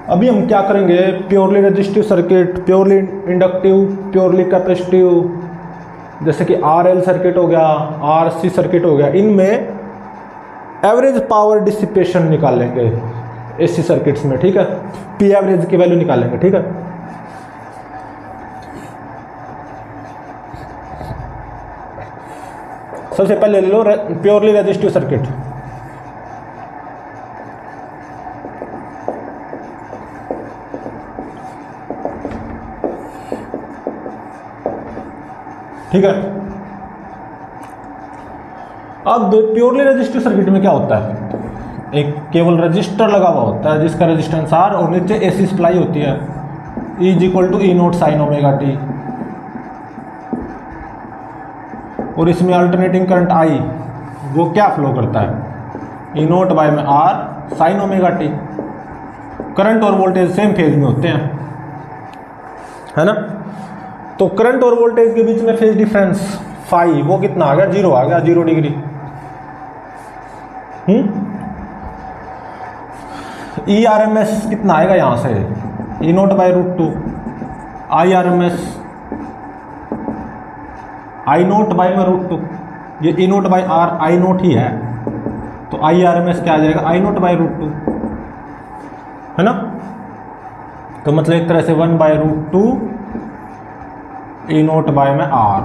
अभी हम क्या करेंगे, purely resistive circuit, purely inductive, purely capacitive, जैसे कि RL सर्किट हो गया, RC सर्किट हो गया, इनमें एवरेज पावर डिसिपेशन निकालेंगे एसी सर्किट्स में। ठीक है, P एवरेज की वैल्यू निकालेंगे। ठीक है। सबसे पहले ले लो प्योरली रेजिस्टिव सर्किट। ठीक है। अब प्योरली रेजिस्टिव सर्किट में क्या होता है, एक केवल रजिस्टर लगा हुआ होता है जिसका रेजिस्टेंस R और नीचे AC सप्लाई होती है, E = E0 sin ωt। और इसमें अल्टरनेटिंग करंट I वो क्या फ्लो करता है, E0/R sin ωt। करंट और वोल्टेज सेम फेज में होते हैं, है ना। तो करंट और वोल्टेज के बीच में फेज डिफरेंस फाई वो कितना आ गया, 0 आ गया, 0 डिग्री। तो ई आर एम एस कितना आएगा यहाँ से, E naught by root two, I R M S I naught by में रूट टू, ये E naught by R I naught ही है, तो आई आर एम एस क्या आ जाएगा, I naught by root two, है ना। तो मतलब एक तरह से 1 by root two E naught by में आर,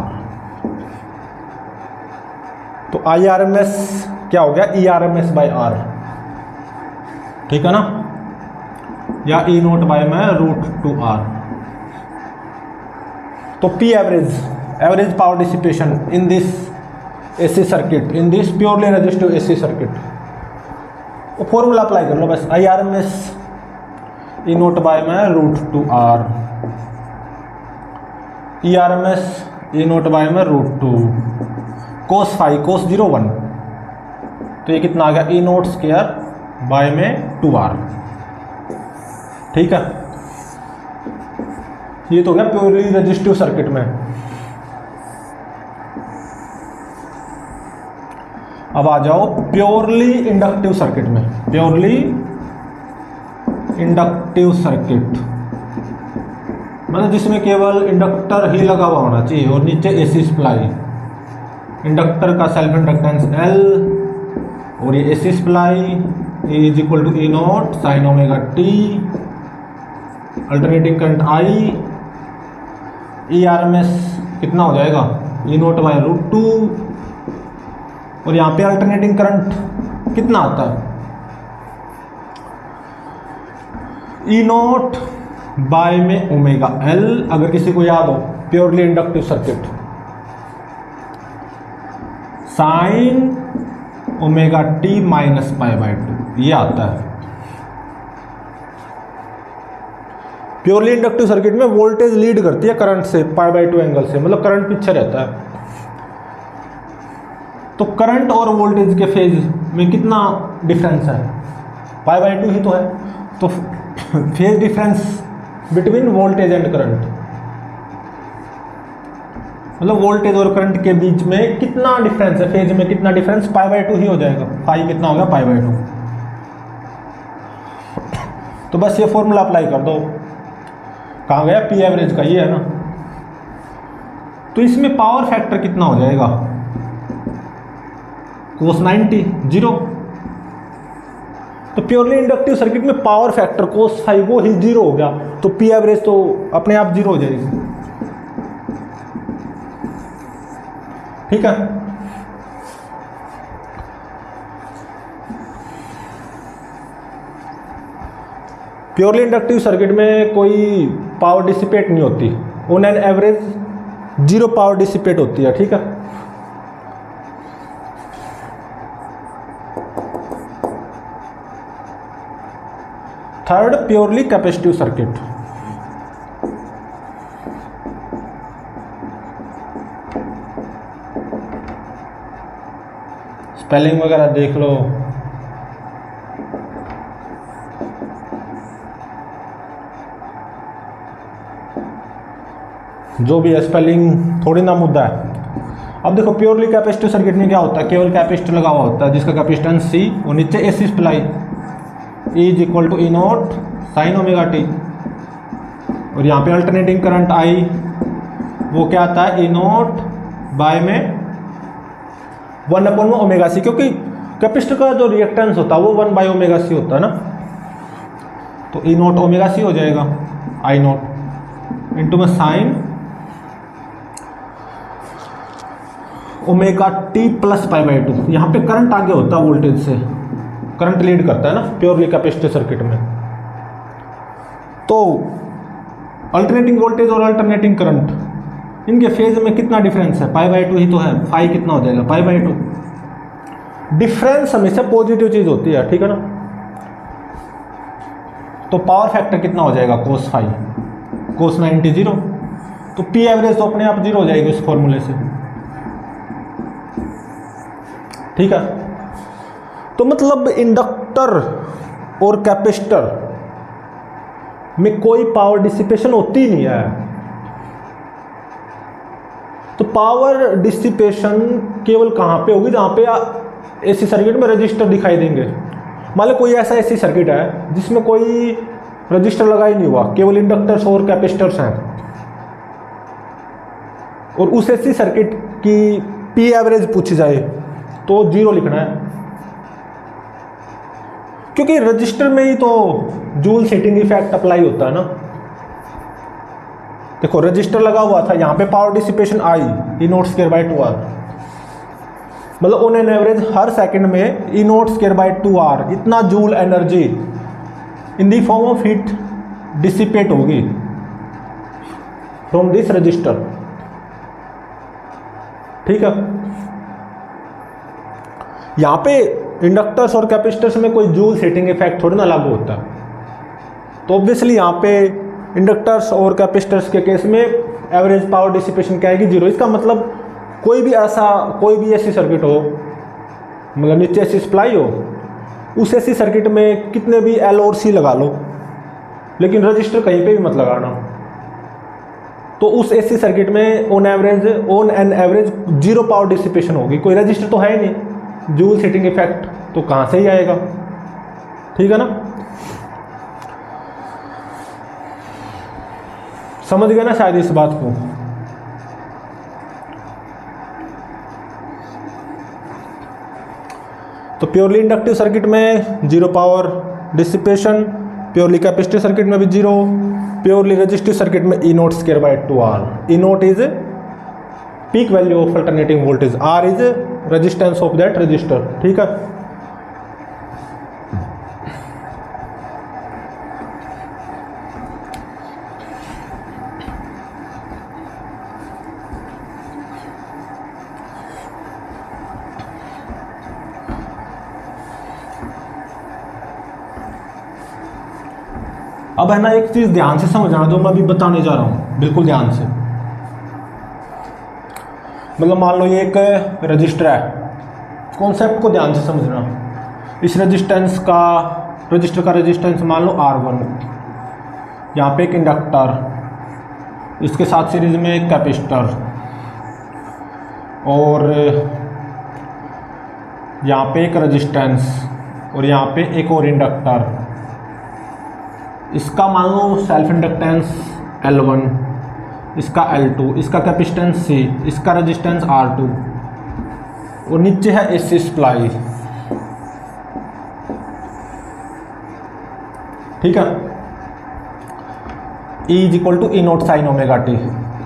तो आई आर एम एस क्या हो गया, E R M S by are, ठीक है ना, या ई नोट बाय में रूट टू आर। तो P average, average power dissipation in this AC circuit, in this purely resistive AC circuit, वो फॉर्मूला अप्लाई कर लो बस, I R M S E naught by में root two R, E R M S E naught by में root two, cos phi cos 0 1, तो ये कितना आ गया, ई नोट स्क्वायर बाय में 2r, ठीक है। ये तो हो गया प्योरली रेजिस्टिव सर्किट में। अब आ जाओ प्योरली इंडक्टिव सर्किट में, प्योरली इंडक्टिव सर्किट मतलब जिसमें केवल इंडक्टर ही लगा हुआ होना चाहिए और नीचे एसी सप्लाई, इंडक्टर का सेल्फ इंडक्टेंस L और ये AC supply is equal to E naught sine omega T, alternating current I, E R M S कितना हो जाएगा, E naught by root two, और यहाँ पे अल्टरनेटिंग करंट कितना आता है, ई नोट बाय में ओमेगा L, अगर किसी को याद हो purely inductive circuit, sine omega T minus pi by 2 ये आता है। प्योरली इंडक्टिव सर्किट में वोल्टेज लीड करती है करंट से पाई बाय 2 एंगल से, मतलब करंट पीछे रहता है। तो करंट और वोल्टेज के फेज में कितना डिफरेंस है, पाई बाय 2 ही तो है, तो phase difference between voltage and current, मतलब वोल्टेज और करंट के बीच में कितना डिफरेंस है, फेज में कितना डिफरेंस, पाई बाय 2 ही हो जाएगा, पाई कितना होगा, पाई बाय 2। तो बस ये फॉर्मूला अप्लाई कर दो, कहाँ गया, पी एवरेज का ये है ना। तो इसमें पावर फैक्टर कितना हो जाएगा, कोस 90 0, तो प्योरली इंडक्टिव सर्किट में पावर फैक्टर कोस 5 वो ही 0 हो गया, तो पी एवरेज तो अपने आप 0 हो जाएगी, ठीक है। प्योरली इंडक्टिव सर्किट में कोई पावर डिसिपेट नहीं होती, on an average 0 power dissipate होती है, ठीक है। Third purely capacitive circuit, spelling वगैरह देख लो, जो भी है स्पेलिंग थोड़ी ना मुद्दा है। अब देखो प्योरली कैपेसिटिव सर्किट में क्या होता है, केवल कैपेसिटर लगा हुआ होता है जिसका कैपेसिटेंस C और नीचे AC supply is equal to E naught sine omega T, और यहाँ पे अल्टरनेटिंग करंट I वो क्या आता है, ई नॉट बाय में 1 ओमेगा सी, क्योंकि कैपेसिटर का जो रिएक्टेंस होता है वो 1 बाय ओमेगा सी होता है ना, तो ई नॉट ओमेगा सी हो जाएगा, आई नॉट इंटू में sine omega T plus pi by 2। यहाँ पे करंट आगे होता है वोल्टेज से, करंट लीड करता है ना प्योरली कैपेसिटिव सर्किट में। तो अल्टरनेटिंग वोल्टेज और अल्टरनेटिंग करंट इनके फेज में कितना डिफरेंस है, पाई बाय 2 ही तो है, फाई कितना हो जाएगा, पाई बाय 2। डिफरेंस हमेशा पॉजिटिव चीज होती है, ठीक है ना। तो पावर फैक्टर कितना हो जाएगा, कोस 5 कोस 90 0, तो पी एवरेज तो अपने आप 0 हो जाएगी उस फॉर्मूले से, ठीक है। तो मतलब इंडक्टर और कैपेसिटर में कोई पावर डिसिपेशन होती नहीं है। तो पावर डिसिपेशन केवल कहां पे होगी, जहां पे एसी सर्किट में रजिस्टर दिखाई देंगे, मान लो कोई ऐसा ऐसी सर्किट है जिसमें कोई रजिस्टर लगा ही नहीं हुआ, केवल इंडक्टर्स और कैपेसिटर्स हैं, और उस ऐसी सर्किट की पी एवरेज पूछी जाए तो 0 लिखना है, क्योंकि रजिस्टर में ही तो जूल सेटिंग इफेक्ट अप्लाई होता है ना। देखो रजिस्टर लगा हुआ था, यहाँ पे power dissipation I E naught square by 2R, मतलब on an average her second में E naught square by 2R इतना joule energy in the form of heat dissipate होगी फ्रॉम दिस रजिस्टर। ठीक है, यहां पे इंडक्टर्स और कैपेसिटर्स में कोई जूल सेटिंग इफेक्ट थोड़ी ना लागू होता है, तो ऑब्वियसली यहां पे इंडक्टर्स और कैपेसिटर्स के केस में एवरेज पावर डिसिपेशन क्या आएगी 0। इसका मतलब कोई भी ऐसी सर्किट हो, मतलब नीचे ऐसी सप्लाई हो, उस ऐसी सर्किट में कितने भी L और C लगा लो, लेकिन रजिस्टर कहीं पे भी मत लगाना, तो उस ऐसी सर्किट में on an average 0 power dissipation होगी। कोई रजिस्टर तो है ही नहीं, जूल सेटिंग इफेक्ट तो कहाँ से ही आएगा। ठीक है ना, समझ गए ना शायद इस बात को। तो प्योरली इंडक्टिव सर्किट में 0 power dissipation, purely capacitive circuit में भी 0, प्योरली रेजिस्टिव सर्किट में E naught square by 2R। E naught is peak value of alternating voltage, R is resistance of that resistor. ठीक है, अब है ना एक चीज ध्यान से समझना जो मैं अभी बताने जा रहा हूं, बिल्कुल ध्यान से। मतलब मान लो ये एक रजिस्टर है, कॉन्सेप्ट को ध्यान से समझना। इस रजिस्टेंस का रजिस्टर का रेजिस्टेंस मान लो R1, यहाँ पे एक इंडक्टर, इसके साथ सीरीज में एक कैपेसिटर, और यहाँ पे एक रेजिस्टेंस, और यहाँ पे एक और इंडक्टर। इसका मान लो सेल्फ इंडक्टेंस L1, इसका L2, इसका कैपेसिटेंस C, इसका रेजिस्टेंस R2, और नीचे है AC सप्लाई। ठीक है, E is equal to E naught sine omega T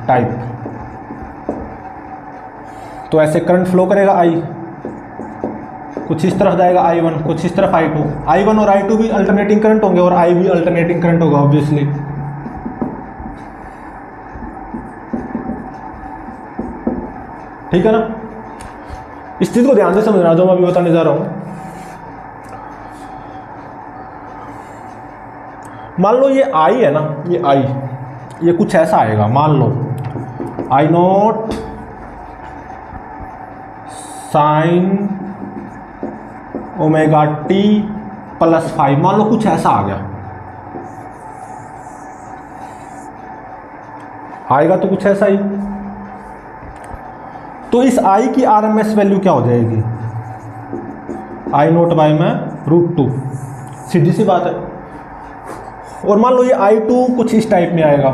type. तो ऐसे करंट फ्लो करेगा I, कुछ इस तरफ जाएगा I1, कुछ इस तरफ I2। I1 और I2 भी अल्टरनेटिंग करंट होंगे और I भी अल्टरनेटिंग करंट होगा ऑब्वियसली। ठीक है ना, इस चीज को ध्यान से समझना जो मैं अभी बताने जा रहा हूं। मान लो ये I है ना, ये I, ये कुछ ऐसा आएगा, मान लो I not sine omega T plus 5, मान लो कुछ ऐसा आ गया, आएगा तो कुछ ऐसा ही। तो इस I की RMS वैल्यू क्या हो जाएगी, I नोट बाय में √2, सीधी सी बात है। और मान लो ये I2 कुछ इस टाइप में आएगा,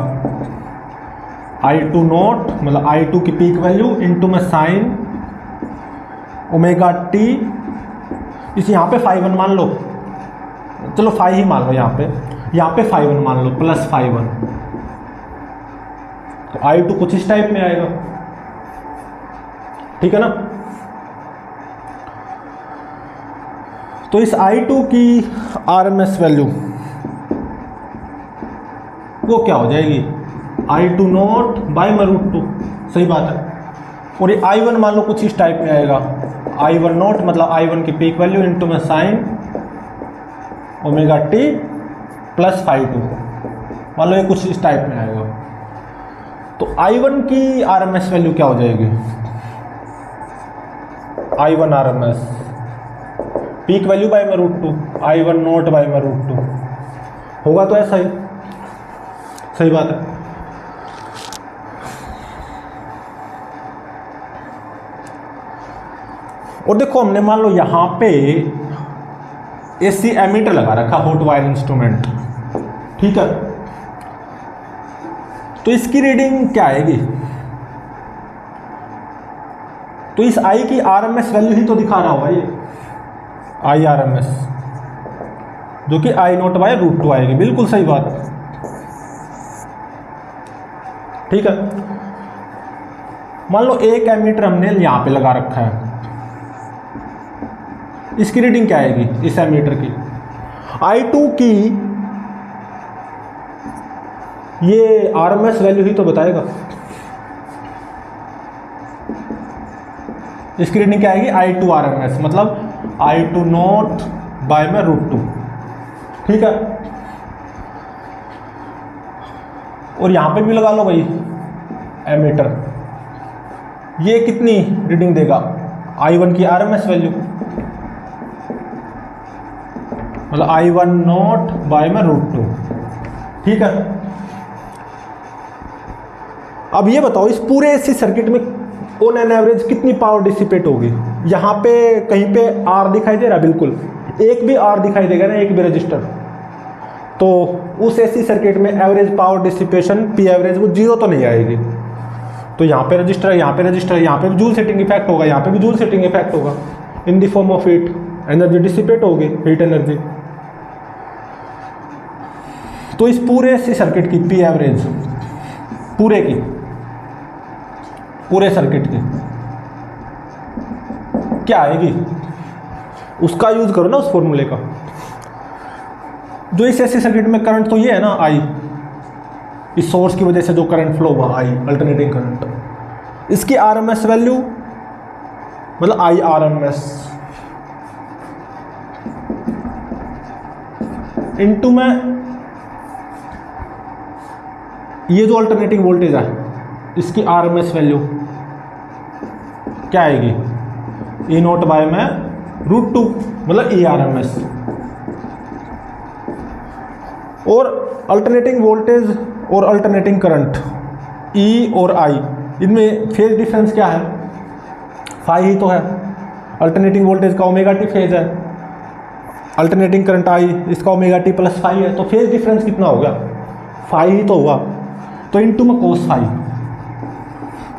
I2 नोट मतलब I2 की पीक वैल्यू इंटू में साइन ओमेगा टी, इस यहाँ पे 5 मान लो, चलो 5 ही मान लो, यहाँ पे 5 मान लो प्लस 5, तो I2 कुछ इस टाइप में आएगा। ठीक है ना, तो इस I2 की RMS वैल्यू वो क्या हो जाएगी, I2 नोट बाय में √2, सही बात है। और ये I1 मान लो कुछ इस टाइप में आएगा, I1 नोट मतलब I1 की पीक वैल्यू इंटू में साइन ओमेगा टी प्लस 5, मान लो ये कुछ इस टाइप में आएगा। तो I1 की RMS वैल्यू क्या हो जाएगी, I1 RMS peak value by में √2, I1 नोट बाय में √2 होगा, तो ऐसा ही, सही बात है। और देखो हमने मान लो यहाँ पे एसी एमीटर लगा रखा, हॉट वायर इंस्ट्रूमेंट, ठीक है। तो इसकी रीडिंग क्या आएगी? तो इस आई की आरएमएस वैल्यू ही तो दिखा रहा होगा ये, आई आरएमएस, जो कि आई नॉट बाय रूट 2 आएगी। बिल्कुल सही बात, ठीक है। मान लो एक एमीटर हमने यहां पे लगा रखा है, इसकी रीडिंग क्या आएगी इस एमीटर की? I2 की ये आरएमएस वैल्यू ही तो बताएगा। इसकी रीडिंग क्या आएगी? I2 आरएमएस, मतलब I2 नॉट बाय में रूट 2, ठीक है। और यहां पे भी लगा लो भाई एमीटर, ये कितनी रीडिंग देगा? I1 की आरएमएस वैल्यू, मतलब I1 नॉट बाय में रूट 2, ठीक है। अब ये बताओ इस पूरे एसी सर्किट में ऑन एन एवरेज कितनी पावर डिसिपेट होगी? यहाँ पे कहीं पे आर दिखाई दे रहा है? बिल्कुल, एक भी आर दिखाई देगा ना, एक भी रजिस्टर, तो उस एसी सर्किट में average power dissipation P average वो जीरो तो नहीं आएगी। तो यहाँ पे रजिस्टर है, यहाँ पे रजिस्टर है, यहाँ पे भी जूल सेटिंग इफेक्ट होगा, यहाँ पे भी जूल सेटिंग इफेक्ट होगा, in the form of heat energy dissipate होगी, हीट एनर्जी। तो इस पूरे एसी सर्किट की पी एवरेज, पूरे की, पूरे सर्किट की क्या आएगी? उसका यूज करो ना, उस फॉर्मूले का। जो इस एसी सर्किट में करंट तो ये है ना आई, इस सोर्स की वजह से जो करंट फ्लो हुआ आई, अल्टरनेटिंग करंट, इसकी आरएमएस वैल्यू मतलब आई आरएमएस इनटू में ये जो अल्टरनेटिंग वोल्टेज है इसकी आरएमएस वैल्यू क्या आएगी? ई नॉट बाय में रूट 2, मतलब ई आरएमएस। और अल्टरनेटिंग वोल्टेज और अल्टरनेटिंग करंट ई और आई, इनमें फेज डिफरेंस क्या है? फाई ही तो है। अल्टरनेटिंग वोल्टेज का ओमेगा टी फेज है, अल्टरनेटिंग करंट आई इसका ओमेगा टी प्लस फाई है, तो फेज डिफरेंस कितना हो गया? फाई ही तो हुआ, तो इनटू में कोस फाई,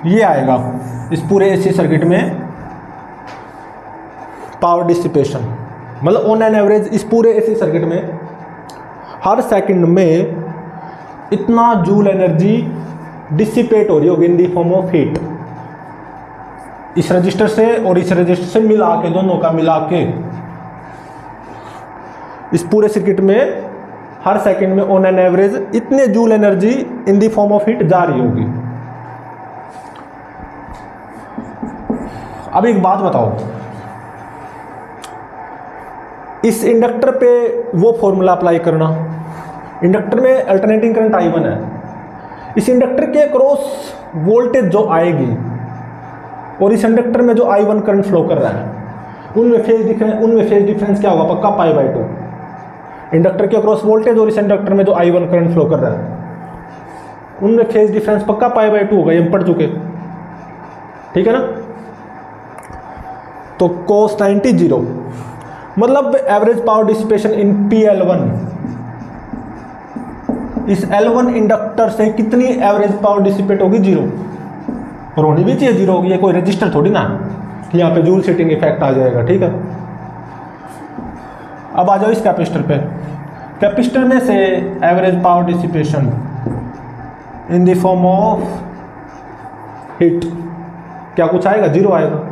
ये आएगा इस पूरे एसी सर्किट में पावर डिसिपेशन। मतलब ऑन एन एवरेज इस पूरे एसी सर्किट में हर सेकंड में इतना जूल एनर्जी डिसिपेट हो रही होगी इन दी फॉर्म ऑफ हीट, इस रजिस्टर से और इस रजिस्टर से मिला के, दोनों का मिला के इस पूरे सर्किट में हर सेकंड में ऑन एन एवरेज इतने joule energy in the form of heat जा रही होगी। अब एक बात बताओ, इस इंडक्टर पे वो फॉर्मूला अप्लाई करना, इंडक्टर में अल्टरनेटिंग करंट I1 है, इस इंडक्टर के क्रॉस वोल्टेज जो आएगी और इस इंडक्टर में जो I1 करंट फ्लो कर रहा है उनमें फेज डिफरेंस क्या होगा? पक्का पाई बाय 2। इंडक्टर के क्रॉस वोल्टेज और इस इंडक्टर में जो I1 करंट फ्लो कर रहा है उनमें फेज डिफरेंस पक्का पाई बाय 2 होगा, ये हम पढ़ चुके, ठीक है ना। तो cos 90 0, मतलब एवरेज पावर डिसिपेशन इन PL1, इस L1 इंडक्टर से कितनी एवरेज पावर डिसिपेट होगी? 0, और होनी भी चाहिए 0 होगी, ये कोई रजिस्टर थोड़ी ना कि यहाँ पे जूल सेटिंग इफेक्ट आ जाएगा, ठीक है। अब आ जाओ इस कैपेसिटर पे, कैपेसिटर में से average power dissipation in the form of heat क्या कुछ आएगा? 0 आएगा।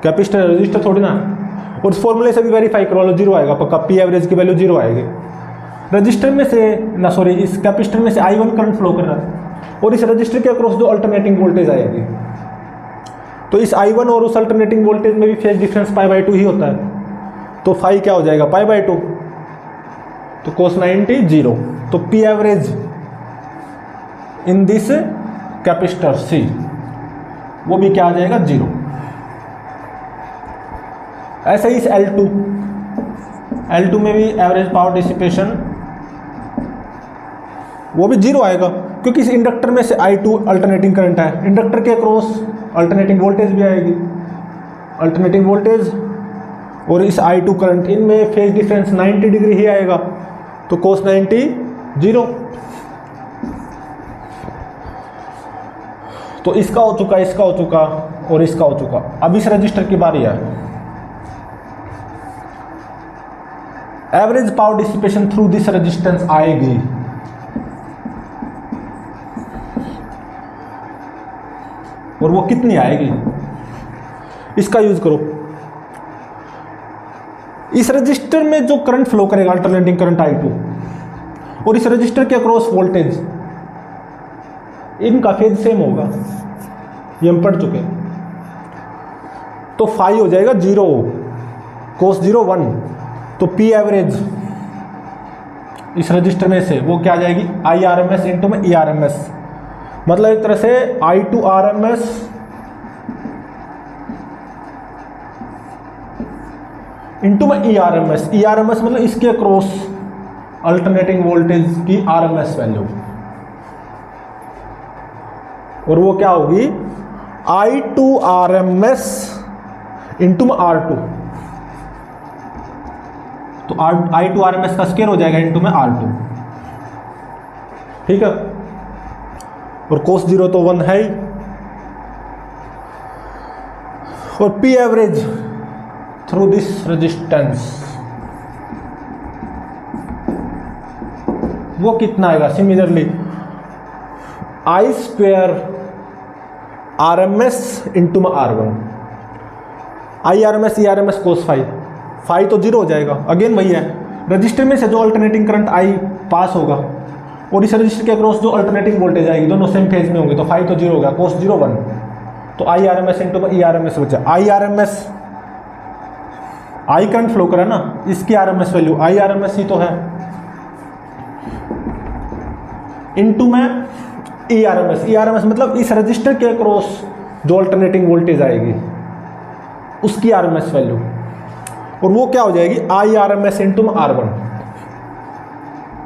कैपेसिटर रजिस्टर थोड़ी ना, और इस फॉर्मूले से भी वेरीफाई करवा लो, 0 आएगा पक्का, पी एवरेज की वैल्यू 0 आएगी। रजिस्टर में से ना, सॉरी, इस कैपेसिटर में से I1 करंट फ्लो कर रहा है और इस रजिस्टर के अक्रॉस जो अल्टरनेटिंग वोल्टेज आएगी, तो इस I1 और उस अल्टरनेटिंग वोल्टेज में भी फेज डिफरेंस पाई बाय 2 ही होता है, तो फाई क्या हो जाएगा? पाई बाय 2, तो cos 90 0, तो P average in this capacitor C वो भी क्या आ जाएगा? 0। ऐसे ही इस L2 में भी एवरेज पावर डिसिपेशन वो भी 0 आएगा, क्योंकि इस इंडक्टर में से I2 अल्टरनेटिंग करंट है, इंडक्टर के अक्रॉस अल्टरनेटिंग वोल्टेज भी आएगी, अल्टरनेटिंग वोल्टेज और इस I2 करंट, इनमें फेज डिफरेंस 90 डिग्री ही आएगा, तो cos 90 0। तो इसका हो चुका, इसका हो चुका और इसका हो चुका। अब इस रजिस्टर की बारी है। Average power dissipation through this resistance आएगी, और वो कितनी आएगी, इसका यूज करो। इस रजिस्टर में जो करंट फ्लो करेगा अल्टरनेटिंग करंट I2, और इस रजिस्टर के अक्रॉस वोल्टेज, इनका फेज सेम होगा, ये हम पढ़ चुके। तो फाई हो जाएगा 0, cos 0 1। तो P एवरेज इस रजिस्टर में से वो क्या आ जाएगी, IRMS इंटू में ERMS। मतलब एक तरह से I2 RMS इंटू में ERMS। ERMS मतलब इसके अक्रॉस अल्टरनेटिंग वोल्टेज की RMS वैल्यू, और वो क्या होगी, I2 RMS इंटू में R2। तो I2 RMS का स्क्वायर हो जाएगा इंटू में R2, ठीक है। और cos 0 तो 1 है ही, और P average through this resistance वो कितना आएगा, similarly I square RMS into में R1। IRMS ERMS cos phi तो 0 हो जाएगा, अगेन वही है, रजिस्टर में से जो अल्टरनेटिंग करंट I पास होगा और इस रजिस्टर के अक्रॉस जो अल्टरनेटिंग वोल्टेज आएगी, दोनों सेम फेज में होंगे, तो फाई तो 0 हो गया, cos 0 1। तो IRMS इंटू में ERMS बचा। IRMS I करंट फ्लो करा ना, इसकी RMS वैल्यू IRMS ही तो है, इंटू में ERMS मतलब इस रजिस्टर के अक्रॉस जो अल्टरनेटिंग वोल्टेज आएगी उसकी RMS वैल्यू, और वो क्या हो जाएगी, IRMS इंटू में R1।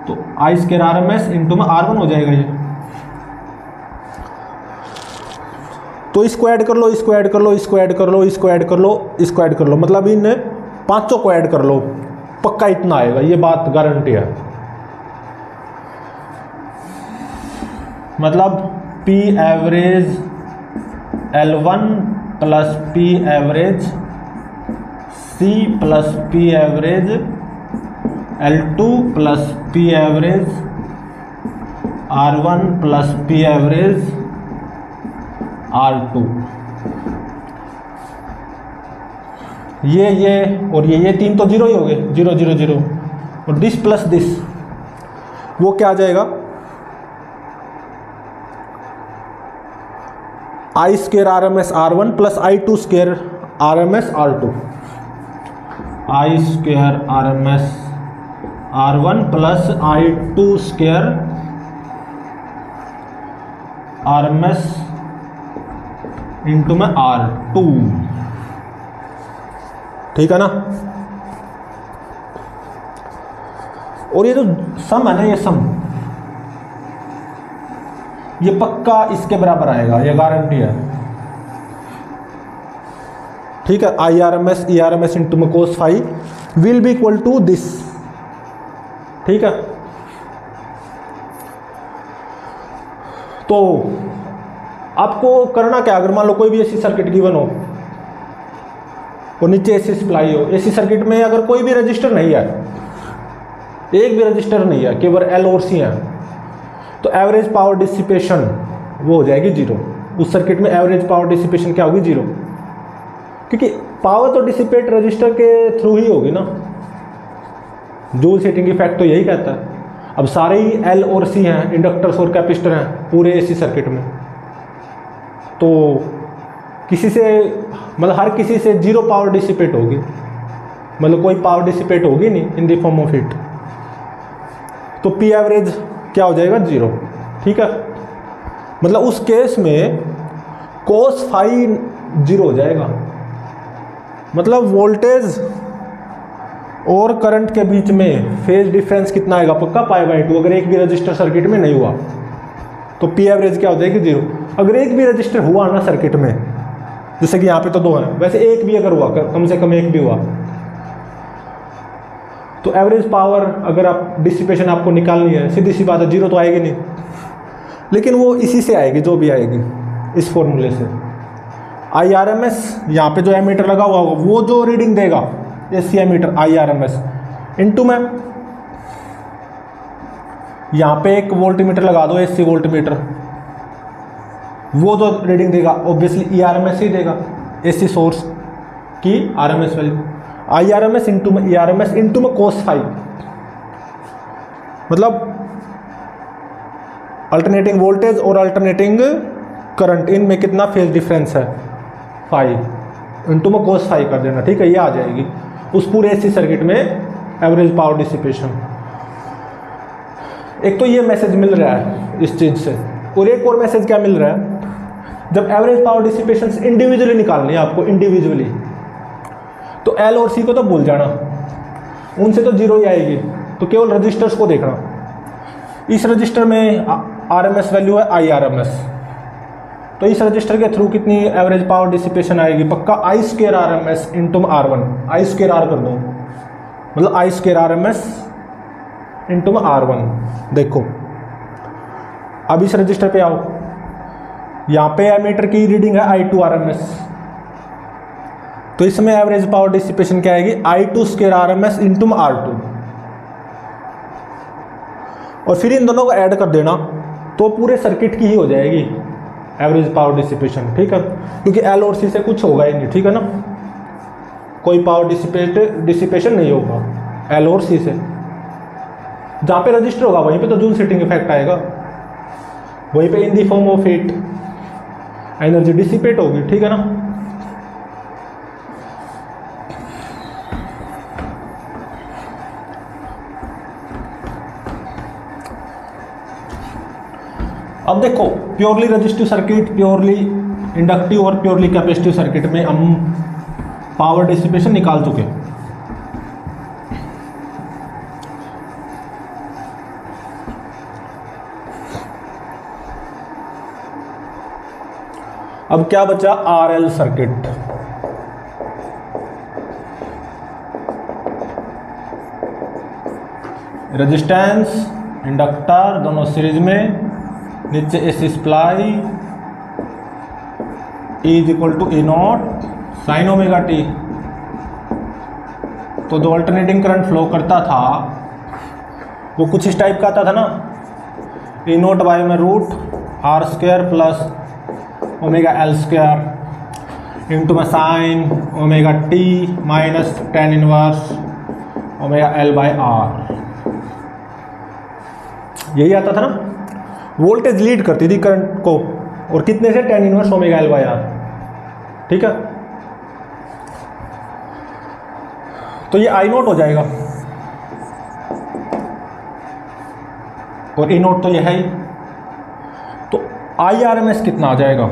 तो I स्क्वायर RMS इंटू में R1 हो जाएगा ये। तो इसको ऐड कर लो, इसको ऐड कर लो, इसको ऐड कर लो, इसको ऐड कर लो, इसको ऐड कर लो, मतलब इन पांचों को ऐड कर लो, पक्का इतना आएगा, ये बात गारंटी है। मतलब P average L1 plus P average C plus P average L2 plus P average R1 plus P average R2। ये और ये तीन तो 0 ही हो गए, 0 0 0, और दिस प्लस दिस वो क्या आ जाएगा, I square RMS R1 plus I2 square RMS R2। I square RMS R1 plus I2 square RMS into में R2, ठीक है ना। और ये जो सम है ना, ये सम ये पक्का इसके बराबर आएगा, ये गारंटी है, ठीक है। IRMS ERMS इंटू में cos phi will be equal to this, ठीक है। तो आपको करना क्या, अगर मान लो कोई भी ऐसी सर्किट गिवन हो और नीचे AC सप्लाई हो, AC सर्किट में अगर कोई भी रजिस्टर नहीं है, एक भी रजिस्टर नहीं है, केवल L और C है, तो एवरेज पावर डिसिपेशन वो हो जाएगी 0। उस सर्किट में एवरेज पावर डिसिपेशन क्या होगी, 0, क्योंकि पावर तो डिसिपेट रजिस्टर के थ्रू ही होगी ना, जूल हीटिंग इफेक्ट तो यही कहता है। अब सारे ही L और C हैं, इंडक्टर्स और कैपेसिटर हैं पूरे AC सर्किट में, तो किसी से मतलब हर किसी से 0 पावर डिसिपेट होगी, मतलब कोई पावर डिसिपेट होगी नहीं in the form of heat. तो P एवरेज क्या हो जाएगा, 0, ठीक है। मतलब उस केस में cos फाई 0 हो जाएगा, मतलब वोल्टेज और करंट के बीच में फेज डिफरेंस कितना आएगा, पक्का π/2। अगर एक भी रजिस्टर सर्किट में नहीं हुआ तो P एवरेज क्या हो जाएगी, 0। अगर एक भी रजिस्टर हुआ ना सर्किट में, जैसे कि यहाँ पे तो 2 है, वैसे एक भी अगर हुआ, कम से कम एक भी हुआ, तो एवरेज पावर अगर आप डिसिपेशन आपको निकालनी है, सीधी सी बात है, जीरो तो आएगी नहीं, लेकिन वो इसी से आएगी, जो भी आएगी इस फॉर्मूले से। IRMS यहाँ पे जो एमीटर लगा हुआ होगा वो जो रीडिंग देगा AC एमीटर IRMS इनटू में यहाँ पे एक वोल्ट मीटर लगा दो, AC वोल्ट मीटर, वो जो रीडिंग देगा ऑब्वियसली ERMS ही देगा, AC सोर्स की RMS वैल्यू। IRMS इंटू में ERMS इंटू में cos फाई, मतलब अल्टरनेटिंग वोल्टेज और अल्टरनेटिंग करंट, इनमें कितना फेज डिफरेंस है, फाई इंटू में cos फाई कर देना, ठीक है, ये आ जाएगी उस पूरे AC सर्किट में एवरेज पावर डिसिपेशन। एक तो ये मैसेज मिल रहा है इस चीज़ से, और एक और मैसेज क्या मिल रहा है, जब एवरेज पावर डिसिपेशन इंडिविजुअली निकालनी है आपको, इंडिविजुअली, तो L और C को तो भूल जाना, उनसे तो जीरो ही आएगी, तो केवल रजिस्टर्स को देखना। इस रजिस्टर में RMS वैल्यू है IRMS, तो इस रजिस्टर के थ्रू कितनी एवरेज पावर डिसिपेशन आएगी, पक्का I² RMS into R1, I² R कर दो, मतलब I² RMS इंटू R1। देखो अब इस रजिस्टर पे आओ, यहाँ पे एमीटर की रीडिंग है I2 RMS, तो इसमें एवरेज पावर डिसिपेशन क्या आएगी, I2² RMS इंटू R2, और फिर इन दोनों को ऐड कर देना तो पूरे सर्किट की ही हो जाएगी एवरेज पावर डिसिपेशन, ठीक है, क्योंकि L और C से कुछ होगा ही नहीं, ठीक है ना, कोई पावर डिसिपेशन नहीं होगा L और C से। जहाँ पे रजिस्टर होगा वहीं पे तो जूल सेटिंग इफेक्ट आएगा, वहीं पे in the form of heat energy dissipate होगी, ठीक है ना। अब देखो purely resistive circuit, purely inductive और प्योरली कैपेसिटिव सर्किट में हम पावर डिसिपेशन निकाल चुके। अब क्या बचा, RL सर्किट। रेजिस्टेंस इंडक्टर दोनों सीरीज में, नीचे AC supply is equal to E0 sine omega T. तो जो अल्टरनेटिंग करंट फ्लो करता था वो कुछ इस टाइप का आता था ना, E0 बाय में root R² plus omega L² into में sine omega T minus tan inverse omega L by R, यही आता था ना। वोल्टेज लीड करती थी करंट को, और कितने से, tan inverse omega L by R, ठीक है। तो ये I0 हो जाएगा, और E0 तो ये है ही, तो IRMS कितना आ जाएगा,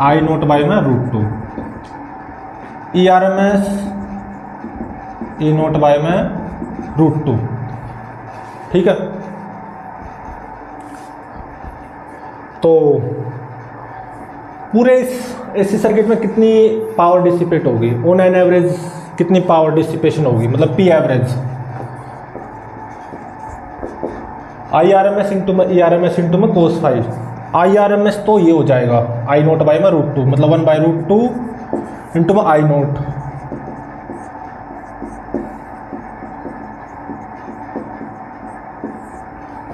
I0 बाय में √2, ERMS E0 बाय में √2, ठीक है। तो पूरे इस AC सर्किट में कितनी पावर डिसिपेट होगी, ऑन एन एवरेज कितनी पावर डिसिपेशन होगी, मतलब P एवरेज, IRMS इंटू में ERMS इंटू में cos फाई। IRMS तो ये हो जाएगा I0 बाय में √2, मतलब 1 बाय √2 इंटू में I0,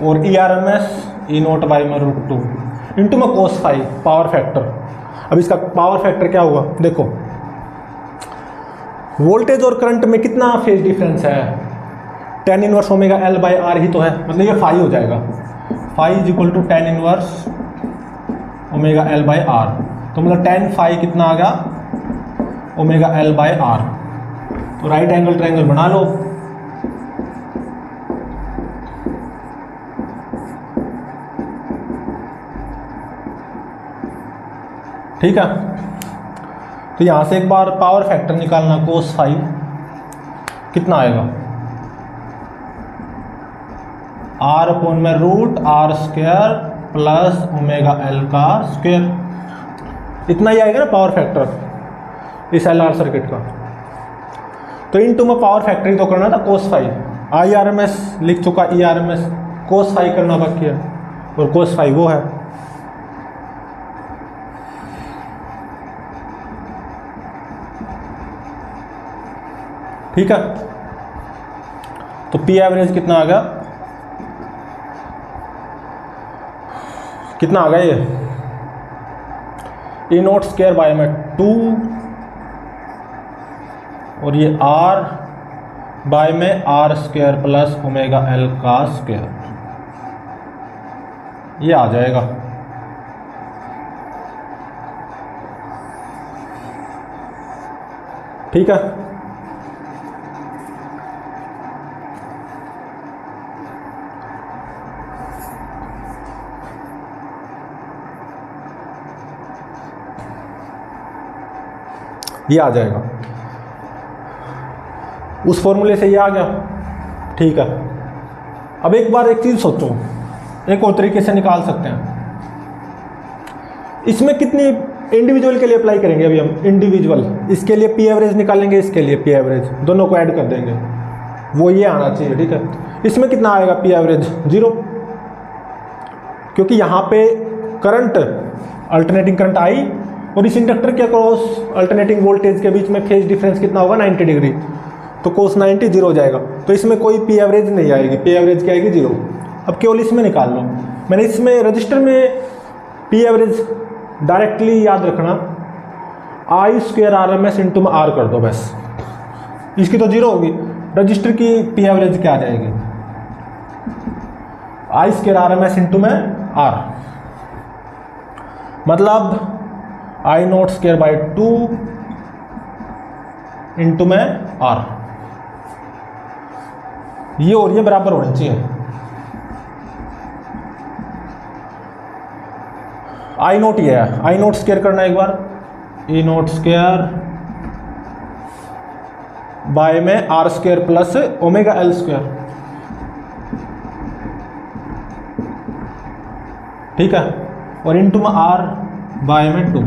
और ERMS E0 बाय में √2 इंटू में cos फाई, पावर फैक्टर। अब इसका पावर फैक्टर क्या होगा, देखो वोल्टेज और करंट में कितना फेज डिफरेंस है, tan inverse omega L by R ही तो है, मतलब ये फाई हो जाएगा, phi is equal to tan inverse omega L by R, तो मतलब tan फाई कितना आ गया, ओमेगा L बाय R। तो राइट एंगल ट्रायंगल बना लो, ठीक है। तो यहाँ से एक बार पावर फैक्टर निकालना, cos फाई कितना आएगा, R/में √R² प्लस ओमेगा L का स्क्वायर, इतना ही आएगा ना पावर फैक्टर इस LR सर्किट का। तो इनटू में पावर फैक्टरी तो करना था cos phi, I R M S लिख चुका, E R M S, cos phi करना बाकी है, और कोस फाई वो है। ठीक है, तो पी एवरेज कितना आ गया, कितना आ गया ये, ई नोट स्क्वायर बाय में 2 और ये आर बाय में R square plus omega L का स्क्वायर, ये आ जाएगा। ठीक है, ये आ जाएगा, उस फॉर्मूले से ये आ गया। ठीक है, अब एक बार एक चीज सोचो, एक और तरीके से निकाल सकते हैं। इसमें कितनी इंडिविजुअल के लिए अप्लाई करेंगे, अभी हम इंडिविजुअल, इसके लिए पी एवरेज निकालेंगे, इसके लिए पी एवरेज, दोनों को ऐड कर देंगे, वो ये आना चाहिए। ठीक है, इसमें कितना आएगा पी एवरेज, 0, क्योंकि यहाँ पे करंट, अल्टरनेटिंग करंट आई और इस इंडक्टर के अक्रॉस अल्टरनेटिंग वोल्टेज के बीच में फेज डिफरेंस कितना होगा, 90 डिग्री, तो कोस 90 0 हो जाएगा। तो इसमें कोई पी एवरेज नहीं आएगी, पी एवरेज क्या आएगी, 0। अब केवल इसमें निकाल लो, मैंने इसमें रजिस्टर में पी एवरेज डायरेक्टली याद रखना, I square R M S into में आर कर दो बस, इसकी तो 0 होगी, रजिस्टर की पी एवरेज क्या आ जाएगी, I square R M S into में आर, मतलब I naught square by 2 into में आर, ये और ये बराबर होनी चाहिए। आई नोट ये है, आई नोट स्क्वायर करना एक बार, ई नोट स्क्वायर बाय में R square plus omega L square. ठीक है, और इंटू में आर बाय में 2,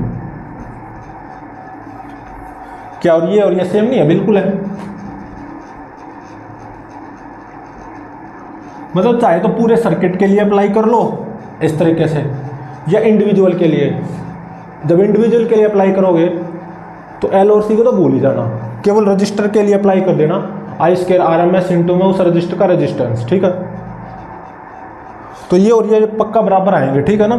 क्या और ये सेम नहीं है, बिल्कुल है। मतलब चाहे तो पूरे सर्किट के लिए अप्लाई कर लो इस तरीके से, या इंडिविजुअल के लिए। जब इंडिविजुअल के लिए अप्लाई करोगे तो एल और सी को तो भूल ही जाना, केवल रजिस्टर के लिए अप्लाई कर देना, I square R M S into में उस रजिस्टर का रेजिस्टेंस। ठीक है, तो ये और ये पक्का बराबर आएंगे, ठीक है ना,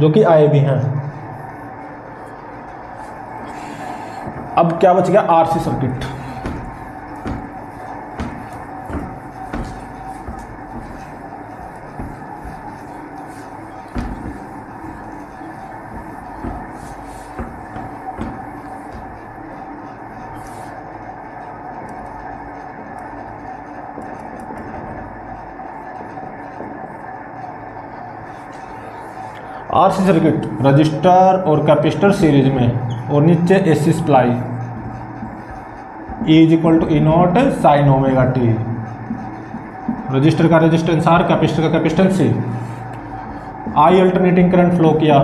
जो कि आए भी हैं। अब क्या बच गया, RC circuit. RC circuit, resistor और कैपेसिटर सीरीज में और नीचे AC supply, E is equal to E naught sine omega T, resistor का रेजिस्टेंस आर, कैपेसिटर का capacitance C. I alternating current flow किया,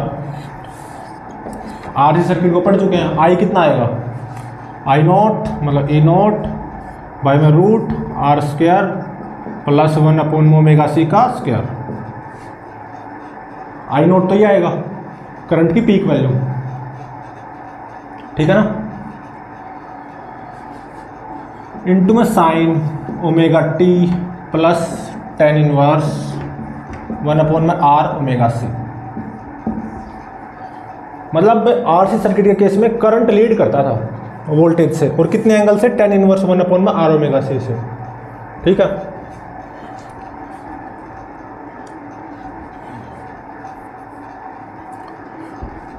आरसी सर्किट को पढ़ चुके हैं, आई कितना आएगा, आई नॉट मतलब ई नॉट बाई में root R square plus 1 omega C का स्क्वायर। आई नोट तो ये आएगा करंट की पीक वैल्यू, ठीक है ना, इंटू में sine omega T plus tan inverse 1 में आर ओमेगा सी। मतलब आरसी सर्किट के केस में करंट लीड करता था वोल्टेज से, और कितने एंगल से, टेन इनवर्स 1 में आर ओमेगा सी से। ठीक है,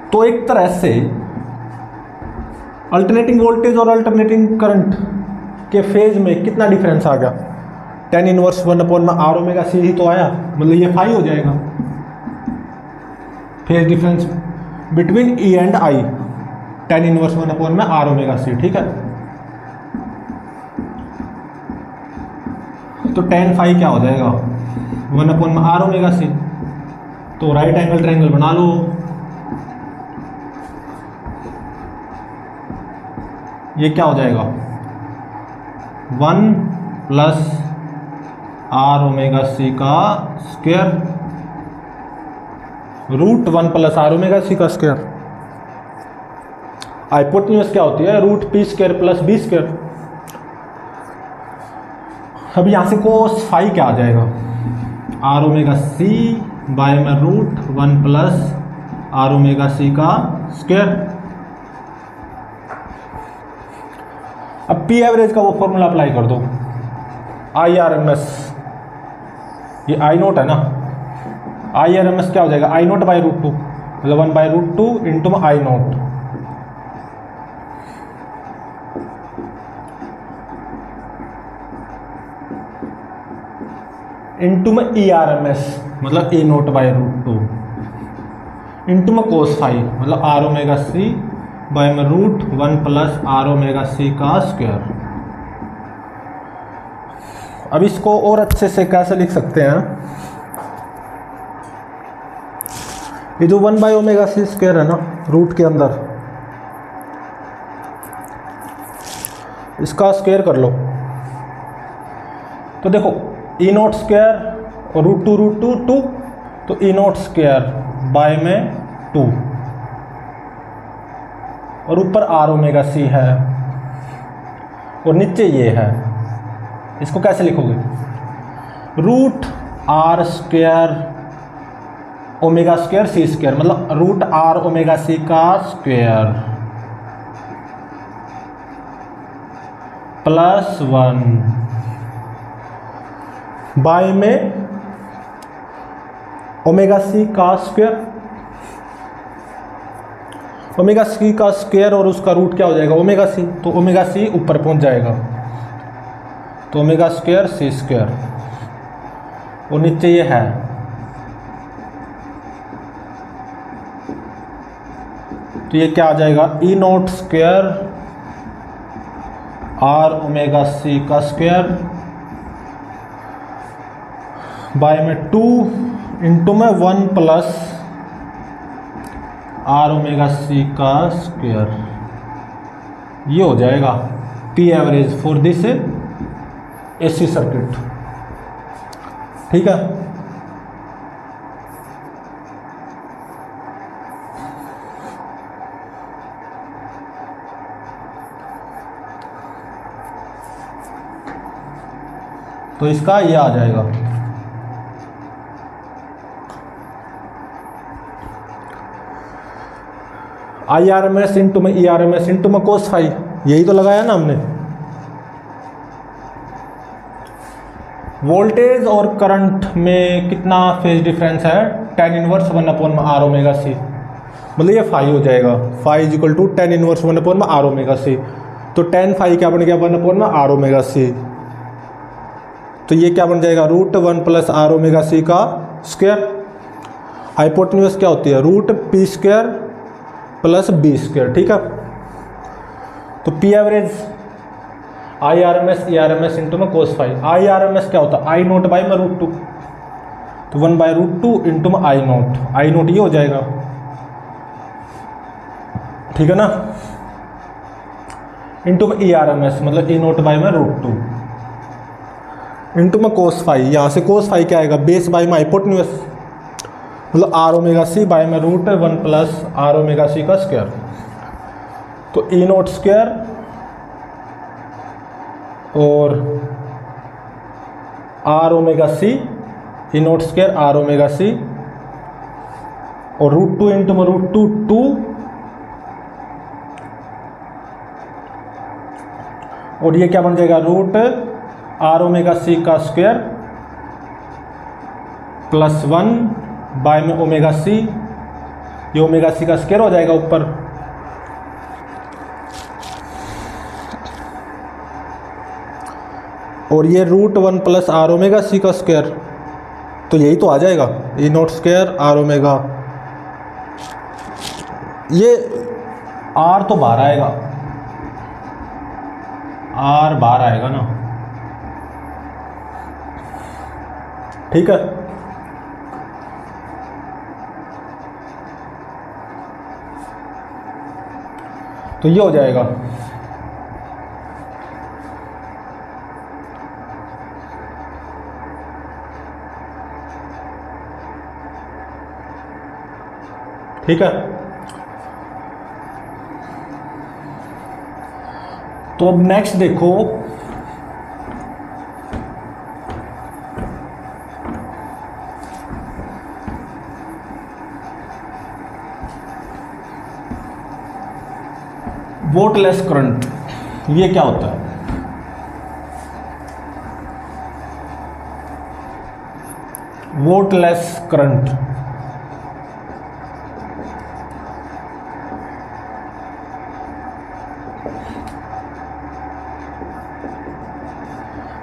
तो एक तरह से अल्टरनेटिंग वोल्टेज और अल्टरनेटिंग करंट के फेज में कितना डिफरेंस आ गया, टेन इनवर्स 1 में आर ओमेगा सी ही तो आया, मतलब ये फाई हो जाएगा phase difference between E and I, tan inverse 1 में आर ओमेगा सी। ठीक है, तो टेन फाई क्या हो जाएगा, 1 में आर ओमेगा सी। तो राइट एंगल ट्रायंगल बना लो, ये क्या हो जाएगा 1 प्लस आर ओमेगा सी का square root 1 plus R omega C का स्क्वायर। हाइपोटेन्यूज क्या होती है root P square plus B square. अब यहां से कोस फाई क्या आ जाएगा आर ओमेगा सी बाय में root 1 plus R omega C का स्क्वायर। अब पी एवरेज का वो फॉर्मूला अप्लाई कर दो आई आर एम एस, ये आई नोट है ना, आई आर एम एस क्या हो जाएगा आई नोट बाई रूट 2 मतलब 1 बाई रूट 2 इंटू में आई नोट इंटू में ई आर एम एस मतलब A naught by root 2 into में कोस फाई मतलब आर ओमेगा सी बाय में root 1 plus R omega C का स्क्वायर। अब इसको और अच्छे से कैसे लिख सकते हैं, ये जो 1 बाई ओमेगा सी स्क्वायर है ना रूट के अंदर, इसका स्क्वायर कर लो तो देखो ई नोट स्क्वायर और रूट 2 2 तो ई नोट स्क्वायर बाय में 2 और ऊपर आर ओमेगा सी है और नीचे ये है, इसको कैसे लिखोगे root R square omega square C square मतलब रूट आर ओमेगा सी का स्क्वायर प्लस 1 बाय में ओमेगा सी का स्क्वायर। ओमेगा सी का स्क्वायर और उसका रूट क्या हो जाएगा ओमेगा सी, तो ओमेगा सी ऊपर पहुंच जाएगा तो ओमेगा स्क्वायर सी स्क्वायर और नीचे ये है तो ये क्या आ जाएगा E naught square R omega C का स्क्वायर बाय में 2 इंटू में 1 प्लस आर ओमेगा सी का स्क्वायर। ये हो जाएगा P average for this AC circuit. ठीक है, तो इसका ये आ जाएगा I R M S into में E R M S into में कोस फाई, यही तो लगाया ना हमने। वोल्टेज और करंट में कितना फेज डिफरेंस है tan इनवर्स 1 अपॉन में आर ओमेगा सी मतलब ये फाई हो जाएगा phi is equal to tan inverse 1 upon में आर ओमेगा सी। तो tan फाई क्या बन गया 1 अपॉन में आर ओमेगा सी, तो ये क्या बन जाएगा root 1 plus R omega C का स्क्वायर। हाइपोटेन्यूज क्या होती है root P square plus B square. ठीक है, तो P average I R M S E R M S into में cos phi. I R M S क्या होता है आई नोट बाई में रूट 2 तो 1 बाई रूट 2 इंटू में आई नोट ये हो जाएगा। ठीक है ना, इंटू में ई आर एम एस मतलब ई नोट बाई में रूट 2 इंटू में कोस फाई। यहाँ से कोस फाई क्या आएगा बेस बाई में हाइपोटेन्यूज मतलब आर ओमेगा सी बाय में root 1 plus R omega C का स्क्वायर। तो ई नोट स्क्वायर और R omega C E naught square R omega C और रूट 2 इंटू में रूट 2 2 और ये क्या बन जाएगा रूट आर ओमेगा सी का स्क्वायर प्लस 1 बाय में ओमेगा सी, ये ओमेगा सी का स्क्वायर हो जाएगा ऊपर और ये root 1 plus R omega C का स्क्वायर, तो यही तो आ जाएगा E naught square R omega. ये आर तो बाहर आएगा, आर बाहर आएगा ना। ठीक है, तो ये हो जाएगा ठीक है। तो अब नेक्स्ट देखो, वोल्टलेस करंट, ये क्या होता है? वोल्टलेस करंट,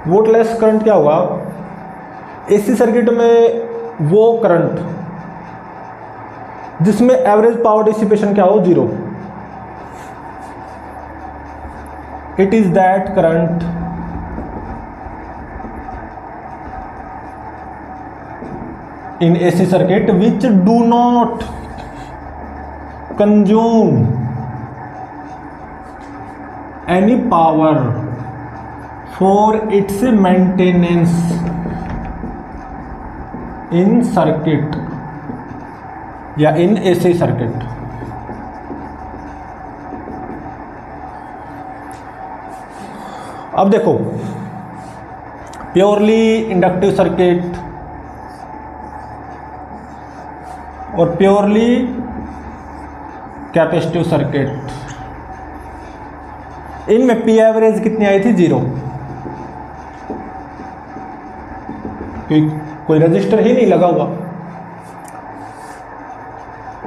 वोल्टलेस करंट क्या होगा? एसी सर्किट में वो करंट जिसमें एवरेज पावर डिसिपेशन क्या हो? 0। It is that current in AC circuit which do not consume any power for its maintenance in circuit या in AC circuit। अब देखो, प्योरली इंडक्टिव सर्किट और प्योरली कैपेसिटिव सर्किट, इनमें P average कितनी आई थी? 0। कोई रजिस्टर ही नहीं लगा हुआ,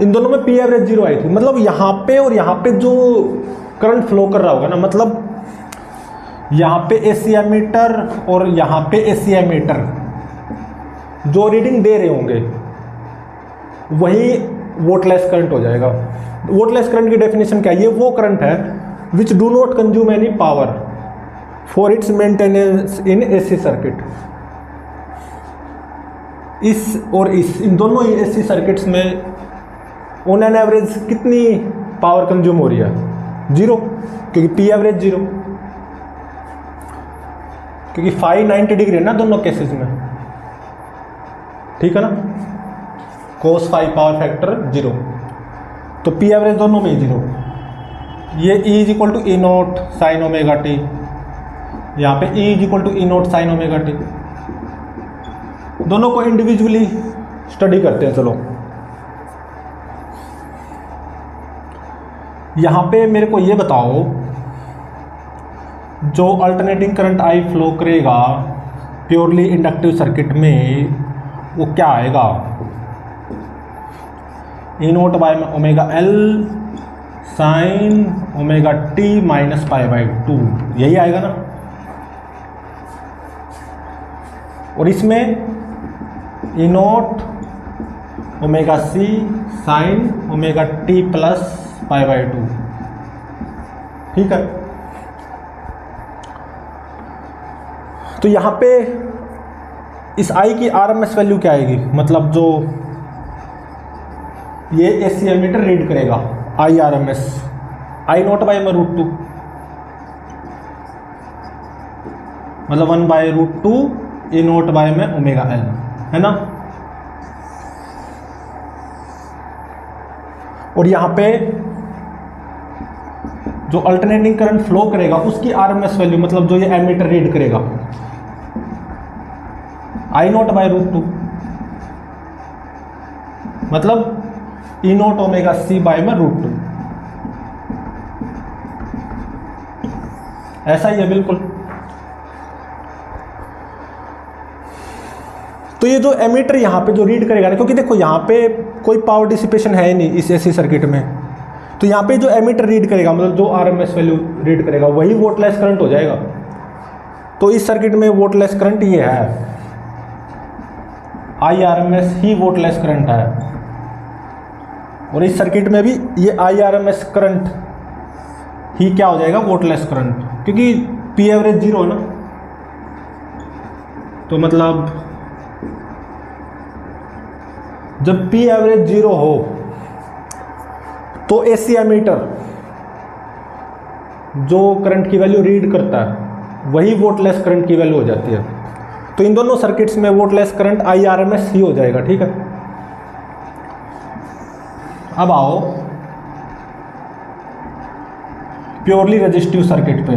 इन दोनों में पी एवरेज 0 आई थी। मतलब यहां पे और यहां पे जो करंट फ्लो कर रहा होगा ना, मतलब यहां पे एसी एमीटर और यहां पे एसी एमीटर जो रीडिंग दे रहे होंगे वही वोल्टलेस करंट हो जाएगा। वोल्टलेस करंट की डेफिनेशन क्या है? ये वो करंट है which do not consume any power for its maintenance in AC circuit. इस और इस, इन दोनों ही एसी सर्किट्स में ऑन एन एवरेज कितनी पावर कंज्यूम हो रही है? 0, क्योंकि पी एवरेज 0, क्योंकि फाई 90 डिग्री है ना दोनों केसेस में, ठीक है ना। कोस फाई पावर फैक्टर 0, तो पी एवरेज दोनों में ही 0। ये E is equal to E naught sine omega t, यहाँ पे E is equal to E naught sine omega t. दोनों को इंडिविजुअली स्टडी करते हैं। चलो यहाँ पे मेरे को ये बताओ, जो अल्टरनेटिंग करंट आई फ्लो करेगा प्योरली इंडक्टिव सर्किट में, वो क्या आएगा? E naught by omega L sine omega T minus pi by 2, यही आएगा ना। और इसमें E naught omega C sine omega T plus pi by 2, ठीक है। तो यहाँ पे इस आई की आरएमएस वैल्यू क्या आएगी? मतलब जो ये एसी एमीटर रीड करेगा आई आरएमएस, आई नोट बाई में √2, मतलब 1/√2 ई नोट बाय में ओमेगा एल, है ना। और यहाँ पे जो अल्टरनेटिंग करंट फ्लो करेगा उसकी आरएमएस वैल्यू, मतलब जो ये एमीटर रीड करेगा, आई नोट बाय √2, मतलब E naught omega C by में √2। ऐसा ही है बिल्कुल। तो ये जो एमीटर यहाँ पे जो रीड करेगा ना, क्योंकि देखो यहाँ पे कोई पावर डिसिपेशन है ही नहीं इस एसी सर्किट में, तो यहाँ पे जो एमीटर रीड करेगा, मतलब जो आरएमएस वैल्यू रीड करेगा, वही वोल्टलेस करंट हो जाएगा। तो इस सर्किट में वोल्टलेस करंट ये है, आई आरएमएस ही वोल्टलेस करंट है। और इस सर्किट में भी ये आई आरएमएस करंट ही क्या हो जाएगा? वोल्टलेस करंट, क्योंकि पी एवरेज 0 है ना। तो मतलब जब पी एवरेज 0 हो तो एसी एमीटर जो करंट की वैल्यू रीड करता है वही वोल्टलेस करंट की वैल्यू हो जाती है। तो इन दोनों सर्किट्स में वोल्टलेस करंट आई आरएमएस ही हो जाएगा, ठीक है। अब आओ प्योरली रेजिस्टिव सर्किट पे।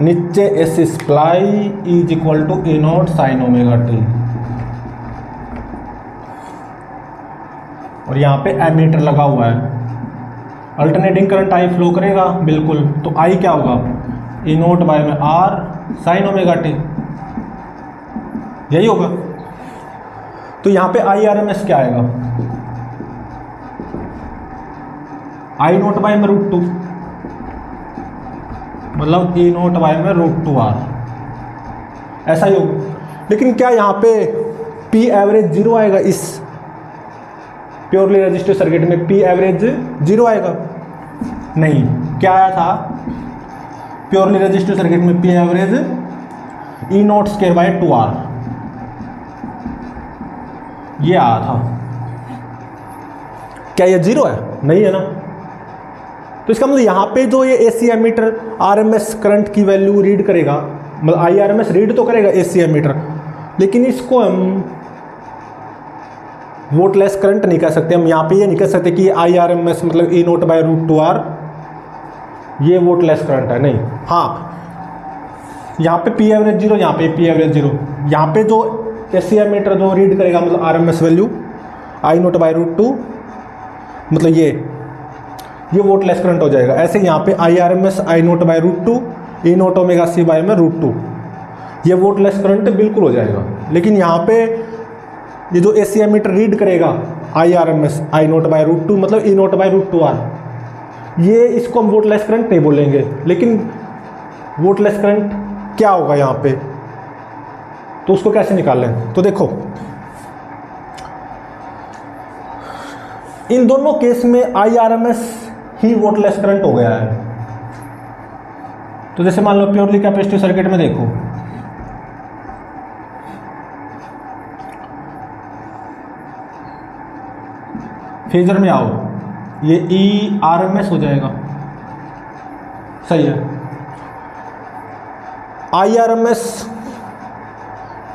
नीचे S supply is equal to A naught sine omega T, और यहाँ पे एमीटर लगा हुआ है, अल्टरनेटिंग करंट आई फ्लो करेगा बिल्कुल, तो आई क्या होगा ए नोट बाय में आर साइन ओमेगा टी, यही होगा। तो यहाँ पे आई आर एम एस क्या आएगा, आई नोट बाय में रूट 2, मतलब ए नोट बाय में रूट 2 आर, ऐसा ही होगा। लेकिन क्या यहाँ पे पी एवरेज जीरो आएगा, इस प्योरली रेजिस्टिव सर्किट में पी एवरेज जीरो आएगा? नहीं, क्या आया था प्योरली रेजिस्टिव सर्किट में P average E naught square by 2R, ये आया था। क्या ये जीरो है? नहीं है ना। तो इसका मतलब यहाँ पे जो ये एसी एमीटर आरएमएस करंट की वैल्यू रीड करेगा, मतलब आई आरएमएस रीड तो करेगा एसी एमीटर, लेकिन इसको हम वोटलेस करंट नहीं कह सकते। हम यहाँ पे ये नहीं कह सकते कि आई आरएमएस मतलब A note by root 2R ये वोटलेस करंट है, नहीं। हाँ, यहाँ पे पी एवरेज जीरो, यहाँ पे पी एवरेज जीरो, यहाँ पे जो एसी एमीटर जो रीड करेगा मतलब RMS value I naught by root 2, मतलब ये वोटलेस करंट हो जाएगा। ऐसे यहाँ पे I R M S I naught by root 2 E naught omega C by में रूट 2, ये वोटलेस करंट बिल्कुल हो जाएगा। लेकिन यहाँ पे ये जो ए सी एमीटर रीड करेगा I R M S I naught by root 2 मतलब E naught by root 2R, ये इसको हम वोटलेस करंट नहीं बोलेंगे। लेकिन वोटलेस करंट क्या होगा यहाँ पे, तो उसको कैसे निकालें? तो देखो इन दोनों केस में आई आर एम एस ही वोटलेस करंट हो गया है। तो जैसे मान लो प्योरली कैपेसिटिव सर्किट में देखो, फेजर में आओ, ये ई आर एम एस हो जाएगा, सही है। आई आर एम एस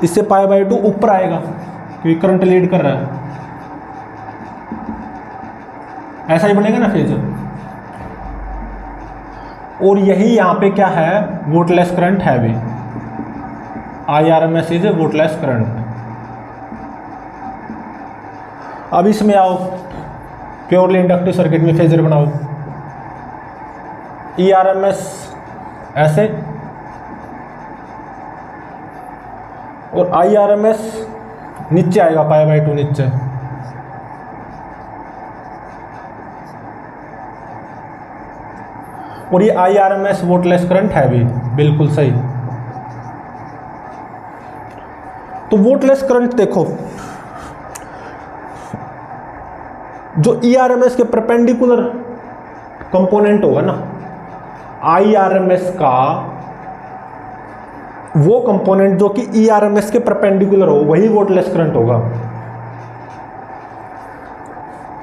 इससे पाई बाय 2 ऊपर आएगा क्योंकि करंट लीड कर रहा है, ऐसा ही बनेगा ना फेजर। और यही यहाँ पे क्या है, वोटलेस करंट है भी, I R M S is wattless current. अब इसमें आओ प्योरली इंडक्टिव सर्किट में फेजर बनाओ, ई आर एम एस ऐसे और आई आर एम एस नीचे आएगा पाई बाय 2 नीचे। और ये I R M S wattless current है भी, बिल्कुल सही। तो वोटलेस करंट देखो, जो ई आर एम एस के परपेंडिकुलर कंपोनेंट होगा ना, आई आर एम एस का वो कंपोनेंट जो कि ई आर एम एस के परपेंडिकुलर हो, वही वोटलेस करंट होगा।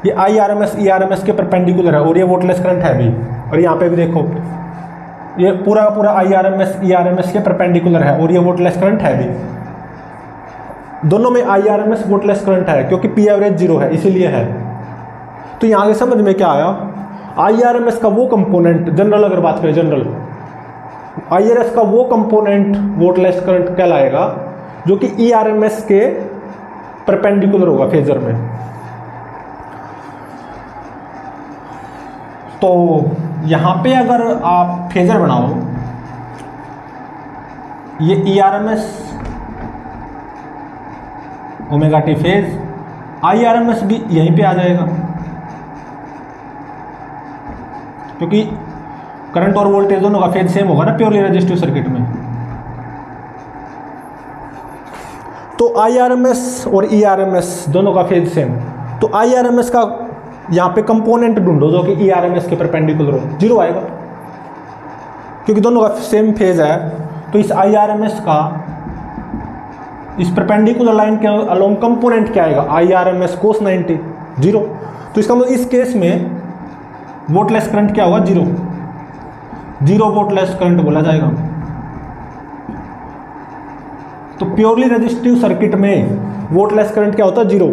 ये I R M S E R M S के परपेंडिकुलर है और ये वोटलेस करंट है भी। और यहाँ पे भी देखो, ये पूरा का पूरा I R M S E R M S के परपेंडिकुलर है और ये वोटलेस करंट है भी। दोनों में I R M S wattless current है क्योंकि पी एवरेज जीरो है, इसीलिए है। तो यहाँ से समझ में क्या आया, आई आर एम एस का वो कंपोनेंट, जनरल अगर बात करें जनरल, आई आर एस का वो कंपोनेंट वोटलेस करंट कहलाएगा जो कि ई आर एम एस के परपेंडिकुलर होगा फेजर में। तो यहाँ पे अगर आप फेजर बनाओ, ये E R M S omega t phase, I R M S भी यहीं पे आ जाएगा क्योंकि करंट और वोल्टेज दोनों का फेज सेम होगा ना प्योरली रेजिस्टिव सर्किट में। तो आई आर एम एस और ई आर एम एस दोनों का फेज सेम, तो आई आर एम एस का यहाँ पे कंपोनेंट ढूंढो जो कि ई आर एम एस के परपेंडिकुलर हो, जीरो आएगा क्योंकि दोनों का सेम फेज है। तो इस आई आर एम एस का इस परपेंडिकुलर लाइन के अलोंग कंपोनेंट क्या आएगा, I R M S cos 90, zero. तो इसका मतलब इस केस में वोटलेस करंट क्या होगा, जीरो। जीरो वोल्टलेस करंट बोला जाएगा। तो प्योरली रेजिस्टिव सर्किट में वोल्टलेस करंट क्या होता है? जीरो।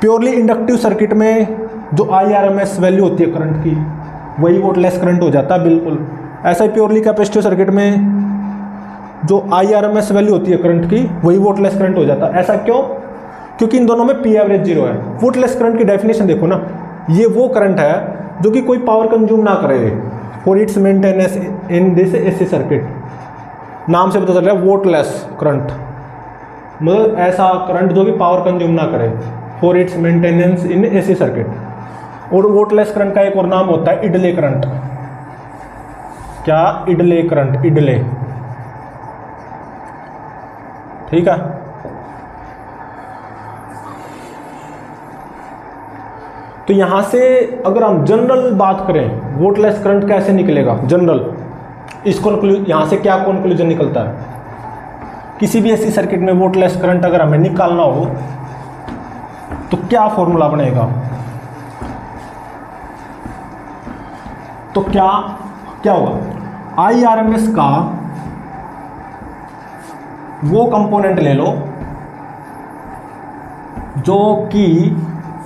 प्योरली इंडक्टिव सर्किट में जो IRMS वैल्यू होती है करंट की वही वोल्टलेस करंट हो जाता है, बिल्कुल। ऐसा ही प्योरली कैपेसिटिव सर्किट में जो IRMS वैल्यू होती है करंट की वही वोल्टलेस करंट हो जाता है। ऐसा क्यों? क्योंकि इन दोनों में P एवरेज जीरो है। वोल्टलेस करंट की डेफिनेशन देखो ना, ये वो करंट है जो कि कोई पावर कंज्यूम ना करे for its maintenance in this AC circuit. नाम से पता चल रहा है वोल्टलेस करंट, मतलब ऐसा करंट जो कि पावर कंज्यूम ना करे for its maintenance in AC circuit. और वोल्टलेस करंट का एक और नाम होता है इडले करंट। क्या? इडले करंट, इडले, ठीक है। तो यहां से अगर हम जनरल बात करें वोल्टलेस करंट कैसे निकलेगा, जनरल, इसको यहां से क्या कंक्लूजन निकलता है? किसी भी ऐसी सर्किट में वोल्टलेस करंट अगर हमें निकालना हो तो क्या फॉर्मूला बनेगा? तो क्या होगा? IRMS का वो कंपोनेंट ले लो जो कि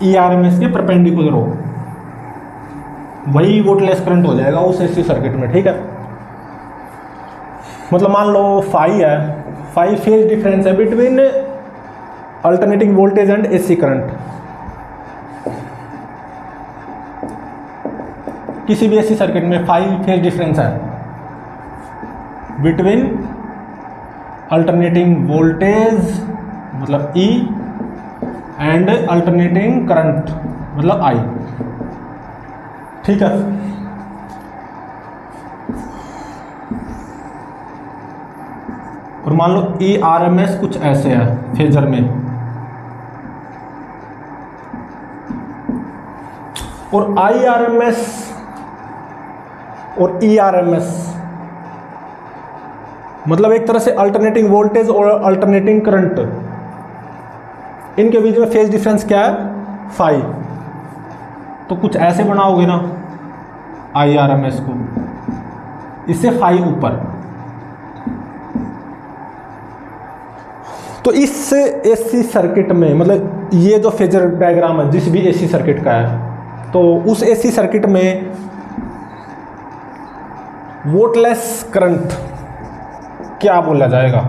ERMS के परपेंडिकुलर हो, वही वोल्टलेस करंट हो जाएगा उस AC सर्किट में, ठीक है। मतलब मान लो फाई है, फाई फेज डिफरेंस है between alternating voltage and AC current. किसी भी AC सर्किट में फाई फेज डिफरेंस है बिटवीन अल्टरनेटिंग वोल्टेज मतलब E एंड अल्टरनेटिंग करंट मतलब I, ठीक है। और मान लो ERMS कुछ ऐसे है फेजर में, और IRMS और ERMS मतलब एक तरह से अल्टरनेटिंग वोल्टेज और अल्टरनेटिंग करंट, इनके बीच में फेज डिफरेंस क्या है? फाई। तो कुछ ऐसे बनाओगे ना IRMS को, इससे फाई ऊपर। तो इस AC सर्किट में मतलब ये जो फेजर डायग्राम है जिस भी AC सर्किट का है, तो उस AC सर्किट में वोल्टलेस करंट क्या बोला जाएगा?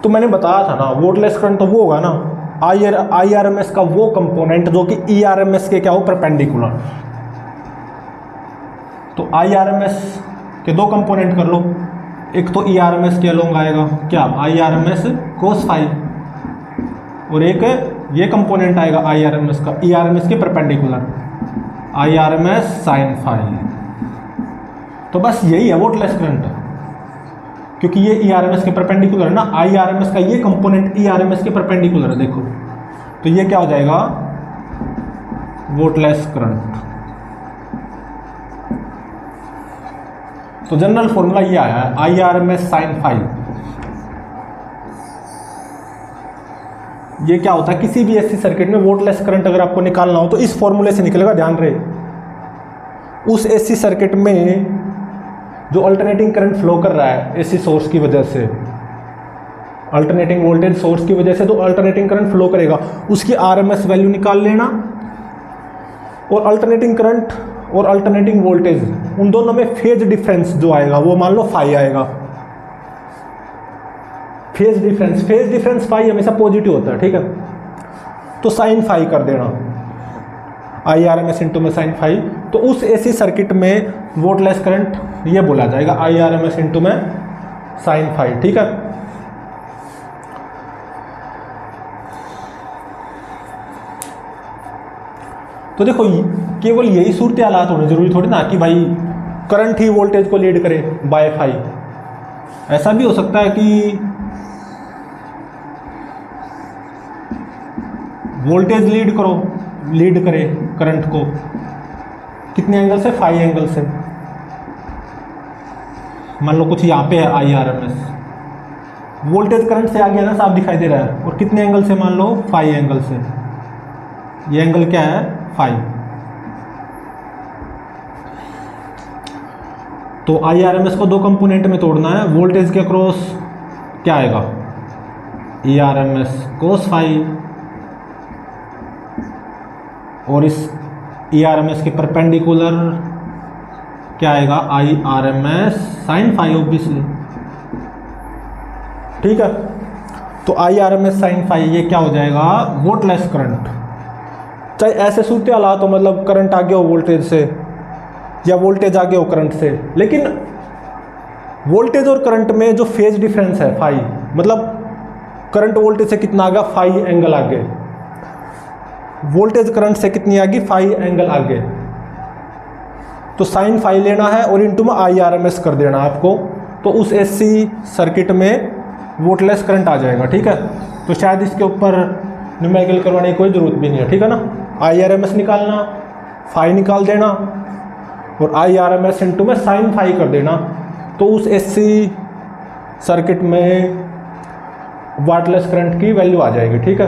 तो मैंने बताया था ना वोल्टलेस करंट तो वो होगा ना IRMS का वो कंपोनेंट जो कि ERMS के क्या हो? परपेंडिकुलर। तो IRMS के दो कंपोनेंट कर लो, एक तो ERMS के अलोंग आएगा क्या? IRMS cos फाई, और एक ये कंपोनेंट आएगा IRMS का ERMS के परपेंडिकुलर IRMS साइन फाई। तो बस यही है वोल्टलेस करंट, क्योंकि ये ERMS के परपेंडिकुलर है ना, IRMS का ये कंपोनेंट ERMS के परपेंडिकुलर है, देखो। तो ये क्या हो जाएगा? वोल्टलेस करंट। तो जनरल फॉर्मूला ये आया है IRMS साइन फाई। ये क्या होता है? किसी भी AC सर्किट में वोल्टलेस करंट अगर आपको निकालना हो तो इस फॉर्मूले से निकलेगा, ध्यान रहे। उस AC सर्किट में जो अल्टरनेटिंग करंट फ्लो कर रहा है AC सोर्स की वजह से, अल्टरनेटिंग वोल्टेज सोर्स की वजह से जो अल्टरनेटिंग करंट फ्लो करेगा उसकी RMS वैल्यू निकाल लेना, और अल्टरनेटिंग करंट और अल्टरनेटिंग वोल्टेज उन दोनों में फेज डिफरेंस जो आएगा वो मान लो फाई आएगा। फेज डिफरेंस फाई हमेशा पॉजिटिव होता है, ठीक है। तो साइन फाई कर देना IRMS इंटू में साइन फाई। तो उस AC सर्किट में वोल्टलेस करंट ये बोला जाएगा IRMS इंटू में साइन फाई, ठीक है। तो देखो केवल यही सूरत हालात होने जरूरी थोड़ी ना कि भाई करंट ही वोल्टेज को लीड करे बाय फाई। ऐसा भी हो सकता है कि वोल्टेज लीड करे करंट को, कितने एंगल से? फाई एंगल से। मान लो कुछ यहाँ पे है IRMS, वोल्टेज करंट से आगे है ना, साफ दिखाई दे रहा है, और कितने एंगल से? मान लो फाई एंगल से। ये एंगल क्या है? फाई। तो आई आर एम एस को दो कंपोनेंट में तोड़ना है। वोल्टेज के अक्रॉस क्या आएगा, E R M S cos phi, और इस ई आर एम एस के परपेंडिकुलर क्या आएगा, I R M S sine phi obviously. ठीक है, तो I R M S sine phi ये क्या हो जाएगा, वोल्टलेस करंट। चाहे ऐसे सूत्र हालात हो, मतलब करंट आगे हो वोल्टेज से या वोल्टेज आगे हो करंट से, लेकिन वोल्टेज और करंट में जो फेज डिफरेंस है फाई, मतलब करंट वोल्टेज से कितना आगे, फाई एंगल आगे, वोल्टेज करंट से कितनी आगे, फाई एंगल आगे। तो साइन फाई लेना है और इनटू में आई आर एम एस कर देना है आपको, तो उस एसी सर्किट में वोल्टलेस करंट आ जाएगा। ठीक है, तो शायद इसके ऊपर न्यूमेरिकल करवाने की कोई ज़रूरत भी नहीं है। ठीक है ना, आई आर एम एस निकालना, फाई निकाल देना और I R M S into में साइन फाई कर देना, तो उस एसी सर्किट में वोल्टलेस करंट की वैल्यू आ जाएगी। ठीक है,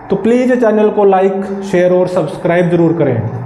तो प्लीज़ चैनल को लाइक, शेयर और सब्सक्राइब जरूर करें।